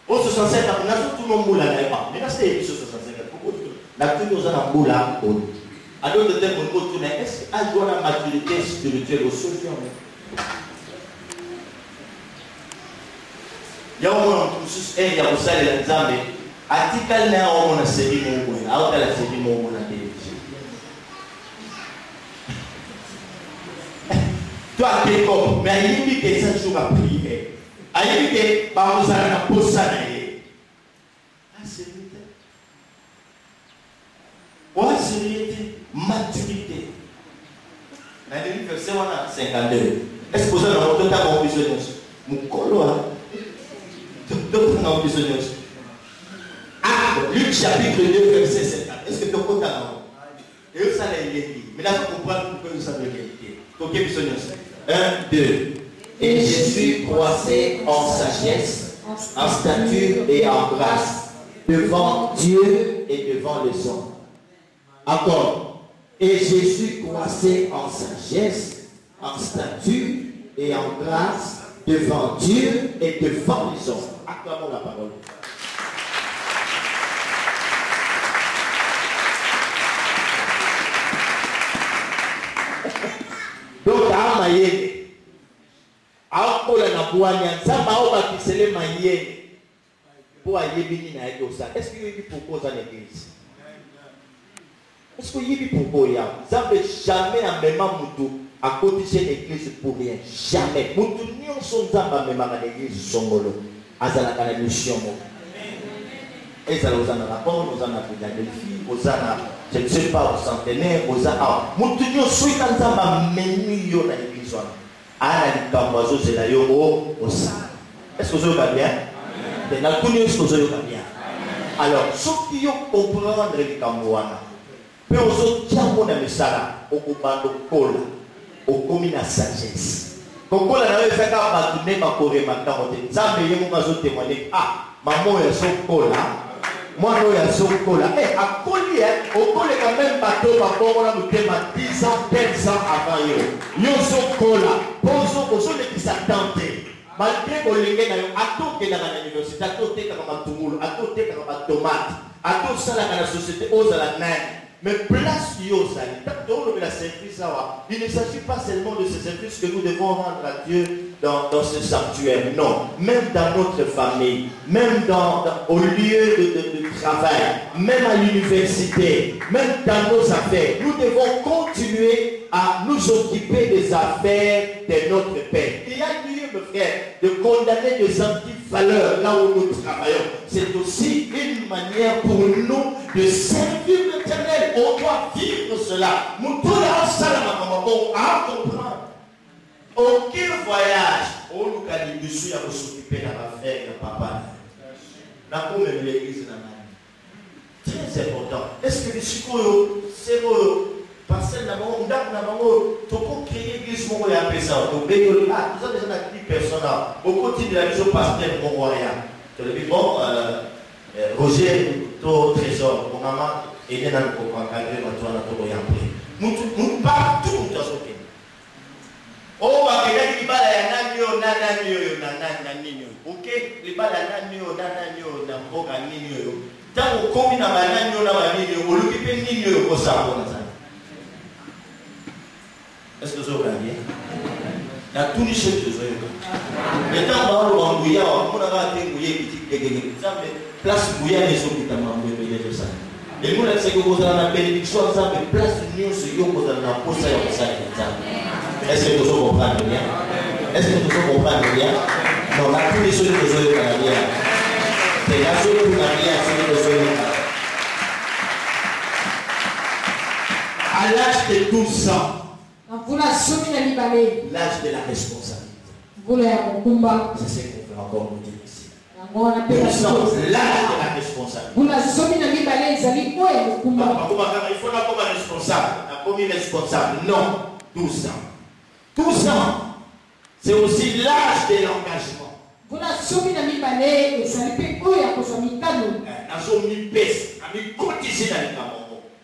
Au 67, on a tout le monde boula. Mais là, c'est 65. On a toujours un boula. À d'autres termes, on peut tourner. Est-ce qu'à la maturité spirituelle au social? Il y a un moment où il y a un salaire de l'examen. Article n'a pas de série mon boy, à la série mon boy. Toi, tu es comme, mais il dit que ça joue à prier. Il dit que par vous allez en poser ça. Ah, c'est vérité. Ouais, c'est vérité. Maturité. Dans le verset 52. Est-ce que vous avez un total ambitionneux? Mon colo, hein? Total ambitionneux. Ah, Luc chapitre 2, verset 7. Est-ce que tu as compris? Et où ça l'a été? Mais là, vous comprenez pourquoi vous savez l'égalité. Ok, missionnaire. 1, 2. Et Jésus croissait en sagesse, en stature et en grâce, devant Dieu et devant les hommes. Encore. Et Jésus croissait en sagesse, en stature et en grâce, devant Dieu et devant les hommes. Acclamons la parole. Donc, à Mayenne, à Okola Nabouania, ça m'a baptisé Mayenne pour aller bénir à Edosa. Est-ce qu'il y a pourquoi dans l'église? Est-ce qu'il y a pourquoi il y a? Ça ne veut jamais en même temps à côté de l'église pour rien. Jamais. Moutou n'y en sont pas même à l'église Songolo. Azala kana mission. Et ça nous en a rapport, nous en a fait des filles, nous en a, je ne sais pas, au centenaire, nous en a. Moutou n'y en sont pas menu yo na l'église. Ah, la camboiseau, c'est la yo au sein. Est-ce que vous avez bien? Dans le coup, est-ce que vous avez bien? Alors, sauf qui comprendre les camboana. Mais aux autres, tiens, mon ami Sarah, au combat de Kola, au commis la sagesse. Quand Kola n'avait fait qu'à battre, ma corée, ma carotte, ça me y a témoigné. Ah, maman est son Kola, moi, nous y a son Kola. Eh, à Collier, au Kola, quand même, bateau, ma on a monté ma 10 ans, 15 ans avant eux. Yo son Kola, posons les qui s'attendent. Malgré que les gens à côté de l'université, à côté de la tomate, à côté de la tomate, à côté de la société, aux la naine. Mais place il ne s'agit pas seulement de ces services que nous devons rendre à Dieu dans ce sanctuaire. Non, même dans notre famille, même au lieu de travail, même à l'université, même dans nos affaires, nous devons continuer à nous occuper des affaires de notre Père. Il y a lieu, mes frères, de condamner des anti-valeurs là où nous travaillons. C'est aussi une manière pour nous de servir l'Éternel. On doit vivre cela. Nous tous on a comprendre. Aucun voyage, on nous a dit dessus à vous s'occuper de l'affaire de papa. Là, pour même l'église, très important. Est-ce que les psychologues, c'est parce que nous avons créé l'église, nous avons appelé ça. Nous avons déjà actif personnel. Au côté de la vision pasteur, mon royal. Tu as dit, bon, Roger, ton trésor, mon maman, et dans le programme, nous partout dans ce pays. Oh, bah, regarde, il va à Nanio, Nananio, Nananio. Ok, il va à Nanio, Nananio, Namboga, Nino. Tant qu'on combine à Nanio, Nananio, on lui fait Nino au Savon. Est-ce que vous avez bien? Il y a tout les choses que vous avez. Et tant qu'on va mouiller, on va été mouillé, petit, place mouillée, les autres qui t'ont mouillé de ça. Et nous, c'est que vous avez la bénédiction, ça fait place de nous, c'est que vous avez la poste à ça. Est-ce que vous comprenez bien? Est-ce que vous comprenez bien? Non, là, tous les choses que vous avez bien. C'est la chose que vous avez bien, c'est que vous avez bien. À l'âge de 12 ans, l'âge de la responsabilité. C'est ce qu'on fait encore nous dire ici. 12 ans, l'âge de la responsabilité. Il faut la comme responsable. Comme responsable. Non, 12 ans. 12 ans, c'est aussi l'âge de l'engagement.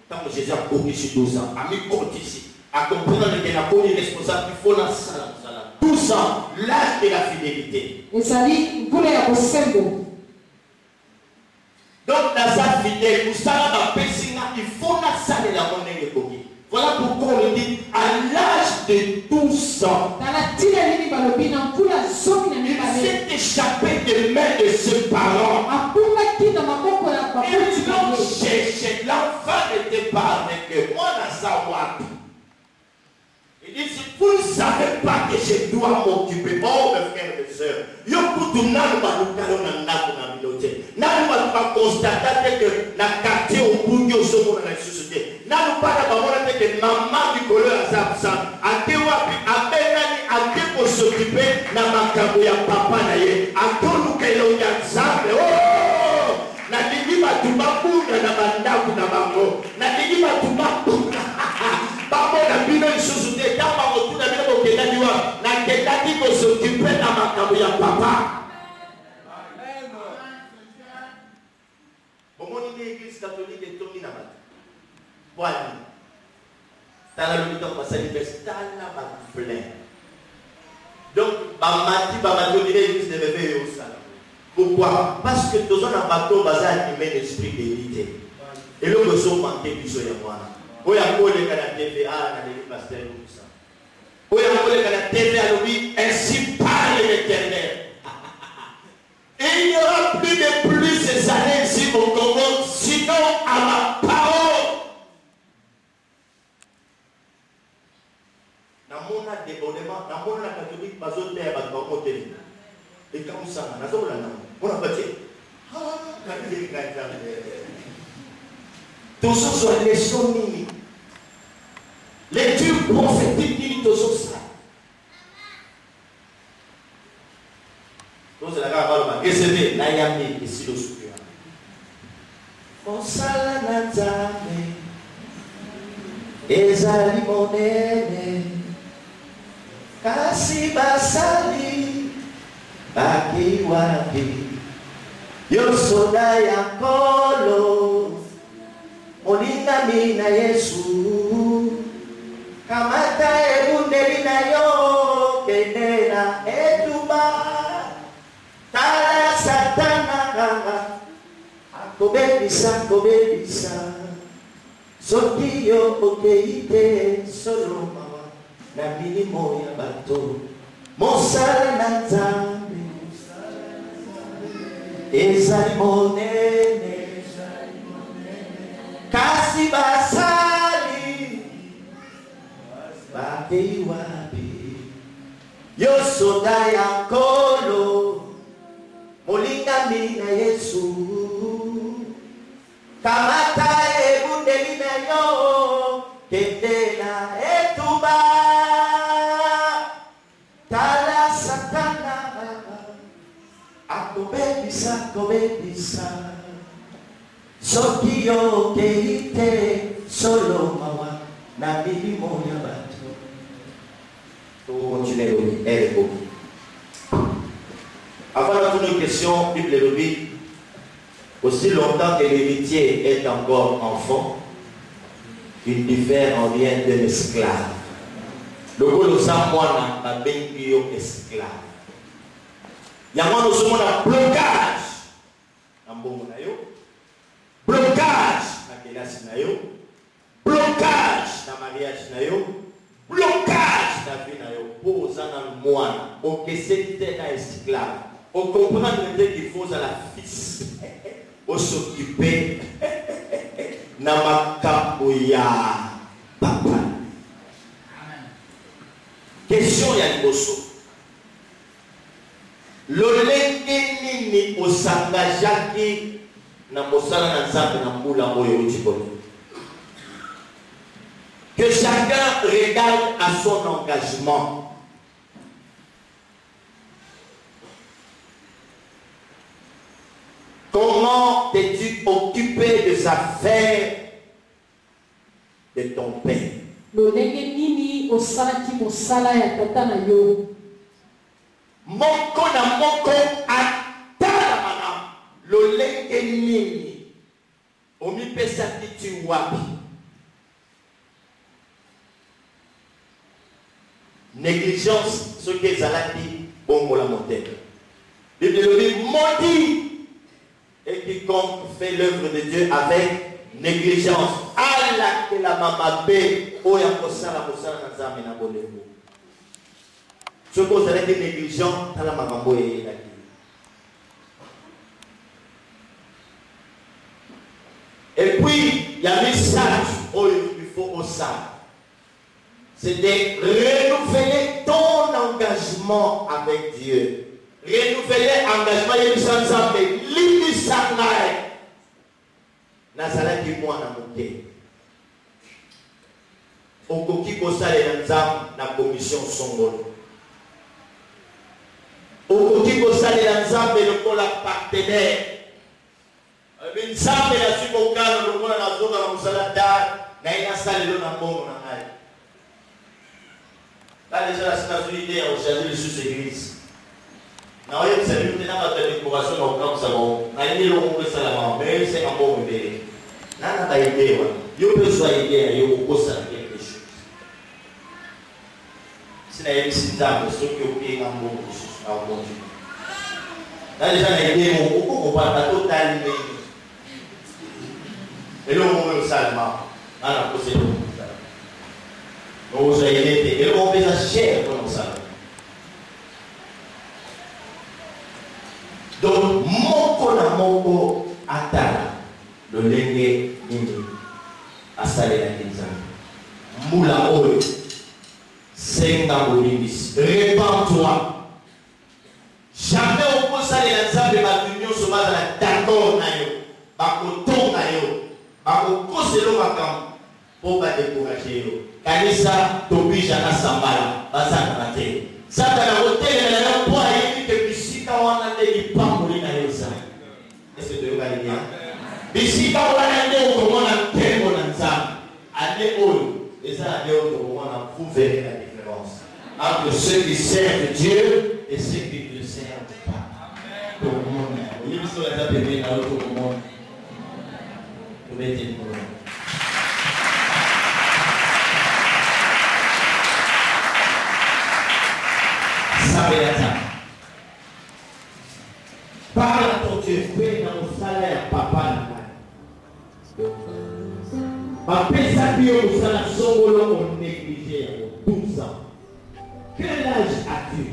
Tant que Jésus a couru sur 12 ans, a mis cotisé, à comprendre que la première responsable, il faut la salle. 12 ans, l'âge de la fidélité. Donc, dans sa fidèle, il faut la salle de la monnaie de coquille. Voilà pourquoi on le dit à l'âge de 12 ans. Il s'est échappé des mains de ses parents. Ils l'ont cherché. L'enfant n'était pas avec moi dans sa watt. Il dit, si vous ne savez pas que je dois m'occuper, oh mes frères et sœurs, je vais constater que la quartier au bout de la société. Nous pas que maman du collègue a absent. A s'occuper na makambo ya papa na ye. Atonu kelo ya zambe. Oh! Na digi batuma kuna na bandaku na bango. Na digi batuma kuna. Babo na bino isusu te tama motuna bino kenda diwa. Na kenda diko s'occuper na makambo ya papa. Bomoni de l'église catholique et tomi na mat. Wali. Tala le temps passer l'université tala ba plein. Donc bamati on dirait l'église de bébé au salon. Pourquoi? Parce que tous on a bateau bazar animé l'esprit d'élite. Et le besoin manqué du soya moi. Oya ko le kana TVA na le pasteur comme ça. Oya ko le kana TVA lui ainsi parle l'Éternel. Et il n'y aura plus de plus ces années ici au Congo, sinon à ma parole. Namona débordement, namona catholique, bazo terre, bazo côté. Et comme ça, nazo la nam, on a battu. Ah, catholique, tout ça soit les leçons mini. Lecture prophétique dit tout ça. Donc c'est la garde de recevez la yami et si le soupir. Monsala nazame, ezali monene, kasi basali, baki wapi, yosoda ya kolo, molinga mina Yesu, kamata ebundeli na yo, kendela etuba. Tala satana kanga akobebisa sokiyo okeite soloma na milimo ya bato mosala na Nzambe ezali monene kasi basali bakei wapi yosoda ya kolo molinga mina Yesu kamata ebundeli na yo kendela etuba tala satana akobebisa soki yo keite solo mawa na milimo ya bato. Continuez oui, elle est beau. Avant de poser une question, Bible le dit, aussi longtemps que l'héritier est encore enfant, il diffère en rien d'un esclave. Lokolo Zamwana na bengi yo esclave. Yango no somo na blocage. Na mbongo na yo. Blocage na kelasi na yo. Blocage na mariage na yo. Blocage na vie na yo. Poza na mwana. Okesete na esclave. On comprend qu'il faut à la fils. On s'occuper. Na makambo ya papa. Question ya liboso. Lolenge nini osangajaki na mosala na nzambe na mbula oyo utiboni. Que chacun regarde à son engagement. Comment t'es-tu occupé des affaires de ton père? Lolenge nini osalaki mosala ya tata na yo. Moko na moko atala mana. Lolenge nini omipesa kiti wapi? Négligence, ce que Zalaki bongo la montagne. Bible dit maudit et quiconque fait l'œuvre de Dieu avec négligence. Allah que la mamabe oya kosala na nzambe na bolembo. Ce que vous allez dire négligent, ta la mamambo et la. Et puis il y a des sages où il faut au sage. C'est de renouveler ton engagement avec Dieu. Renouveler l'engagement de Sanzambe. Lili Sangae. Nazala qui moi na moté. Okoki kosale na nzambe na commission songolo. Okoki kosale na nzambe lokola partenaire. Nzambe na siko kala lokola na zoka na musala da na ina sale lo na mbongo na ngai. Là déjà la situation a aujourd'hui sous église. Na oyo salut tena ba décoration na comme ça bon. Na ini lo ngwe sala ma mais c'est un bon bébé. Nana ba idée wa. Yo peut soit idée yo ko sa quelque chose. Sina yemi sinzambe so ki opi na mbongo Jesus na mbongo. Na déjà na idée mo ko pas total mais. Et lo ngwe salma. Ana ko se nous avons été, et on fait ça cher comme ça. Donc, moko na moko atala, le lenge nini, asale na kinzana. Moula oyo, senga bolingis, répands-toi. Jamais on peut saler la nzambe l'union se base la d'accord na yo, bako na yo, bako koselo makambo. Pour pas décourager yo. Kanisa tobija na sambala basaka mate. Saka na hotel na na poa hivi ke bisika wana ndeli pambuli na yosa. Est-ce que tu vas bien? Bisika wana ndeli ukomona tembo na nzambe. Ane oyo, eza ane oyo ukomona vous verrez la différence entre ceux qui servent Dieu et ceux qui ne servent pas. Tout le monde. Il biso la tape na autre monde. Vous mettez le monde. Parle à ton Dieu, fais dans le salaire, papa. Ma pesa bio au salaire, solo on négligé à 12 ans. Quel âge as-tu?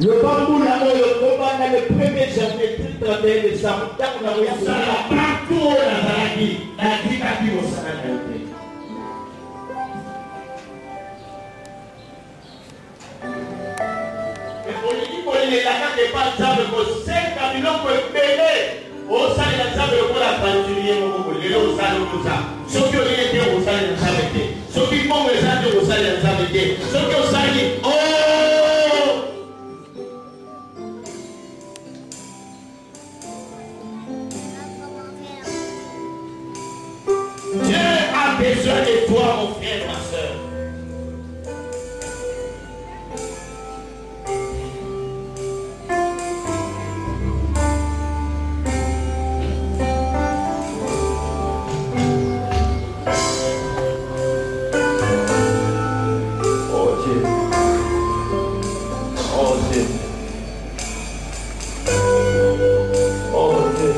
Le bambou là, le combat le 1er janvier 31 décembre, on a réussi à partout dans la vie, la vie a pu au salaire. Mais pour lui, il est là quand il pas de sable, pour 5 millions pour payer. Au salaire de sable, pour la peinturer, il est au salaire de ça. Ceux qui ont été au salaire de sable, ceux qui font les salaires au salaire de sable, ceux qui ont salaire, oh! Dieu a besoin de toi, mon frère, ma soeur. Dieu. Oh Dieu.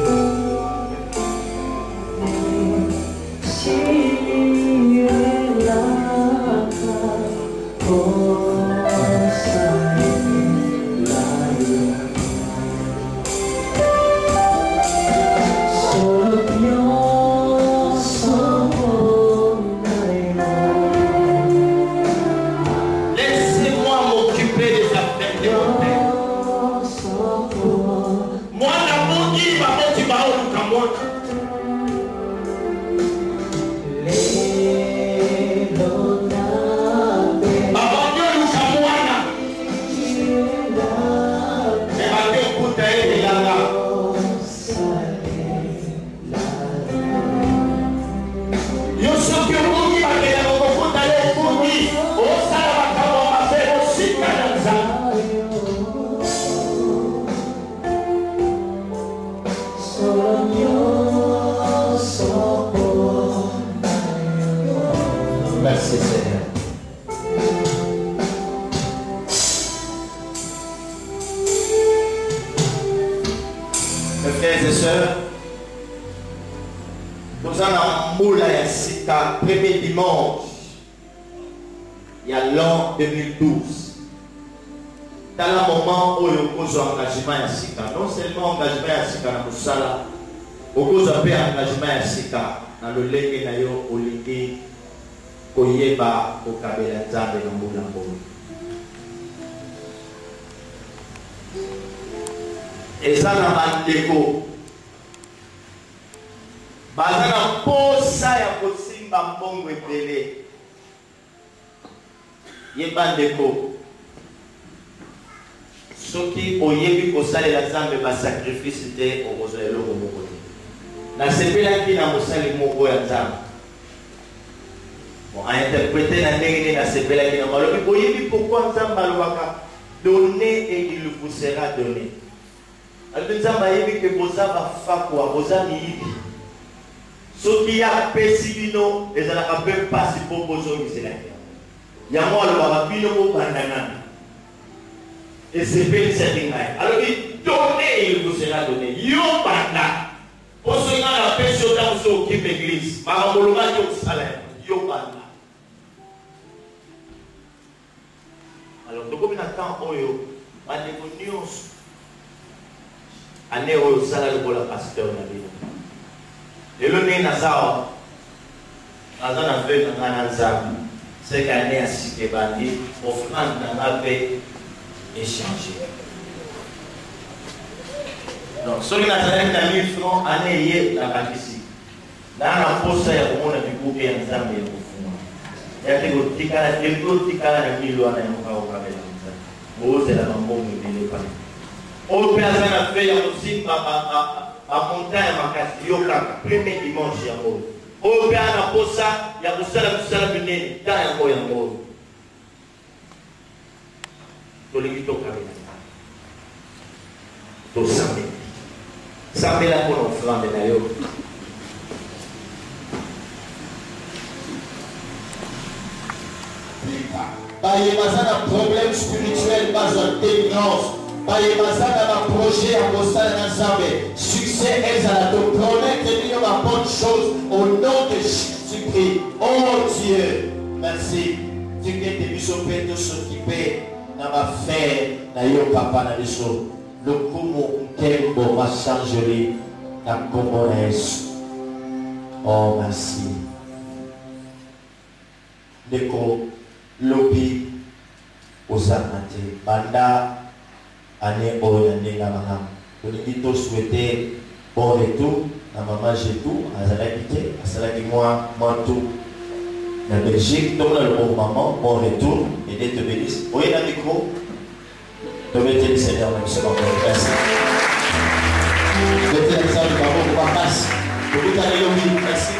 Merci Seigneur. Mes frères et sœurs, nous allons moula ya sika premier dimanche il y a l'an 2012. Dans le moment où il y a un engagement ya sika, non seulement engagement ya sika na musala, il y a un engagement ya sika na lolenge na yo olingi koyeba kokabela nzambe na mbula mbula. Eza na bandeko baza na posa ya kosimba mbongo ebele. Ye bandeko soki oyebi kosalela nzambe basacrifice te okozwa eloko moko te. Nasepelaki na mosali moko ya nzambe a interprété la ndenge na sepela ki na malobi boyebi pourquoi nzambe alobaka donner et il vous sera donné. Alors nzambe ayebi ke boza bafakwa boza miyibi soki ya pesi bino ezalaka mpe mpasi mpo bozongiselaki yango alobaka bino bobandana esepelisaki ngai alobi donner et il vous sera donné yo banda po soki ngai na pesi yo ntango so okipe église makambo olobaki okosala yo banda. Alors, donc, comme il y a tant oyo, on est venu année oyo salaire pour le pasteur na vie. Et le nez nazao, nazana veut na nzambe, c'est qu'année à cité bandi, offrande na avait échangé. Donc, celui qui a na 1000 francs année hier na bakisi. Dans la poste ya komona bikuke ya nzambe ya kufuma. Yake gotika na milwana ya mukao kabela nzambe. Boze la mambo mbele pa. O pesa na fe ya kusimba a montagne makasi yoka premier dimanche ya mo. O pesa na posa ya kusala binene ta ya mo ya mo. Tolingi to kabela. To sambe. Sambe la kono flambe na yo. Baye mazana problème spirituel bazwa délivrance. Baye mazana ma projet à Boston ensemble. Succès ezala te promettre de ma bonne chose au nom de Jésus-Christ. Oh Dieu, merci. Tu que tes bisous de s'occuper na ma fête na yo papa na biso. Le kumu nkembo ma changerie na komores. Oh merci. Deko lobi ozamate banda année oyo ndinga malamu tolingi to souhaiter bon retour na maman Jetou azalaki te asalaki moi tout na Belgique tomona le bon maman bon retour et Dieu te bénisse oye na micro tomete le Seigneur na biso bango merci tomete le Seigneur bango kwa passe tokutani lobi merci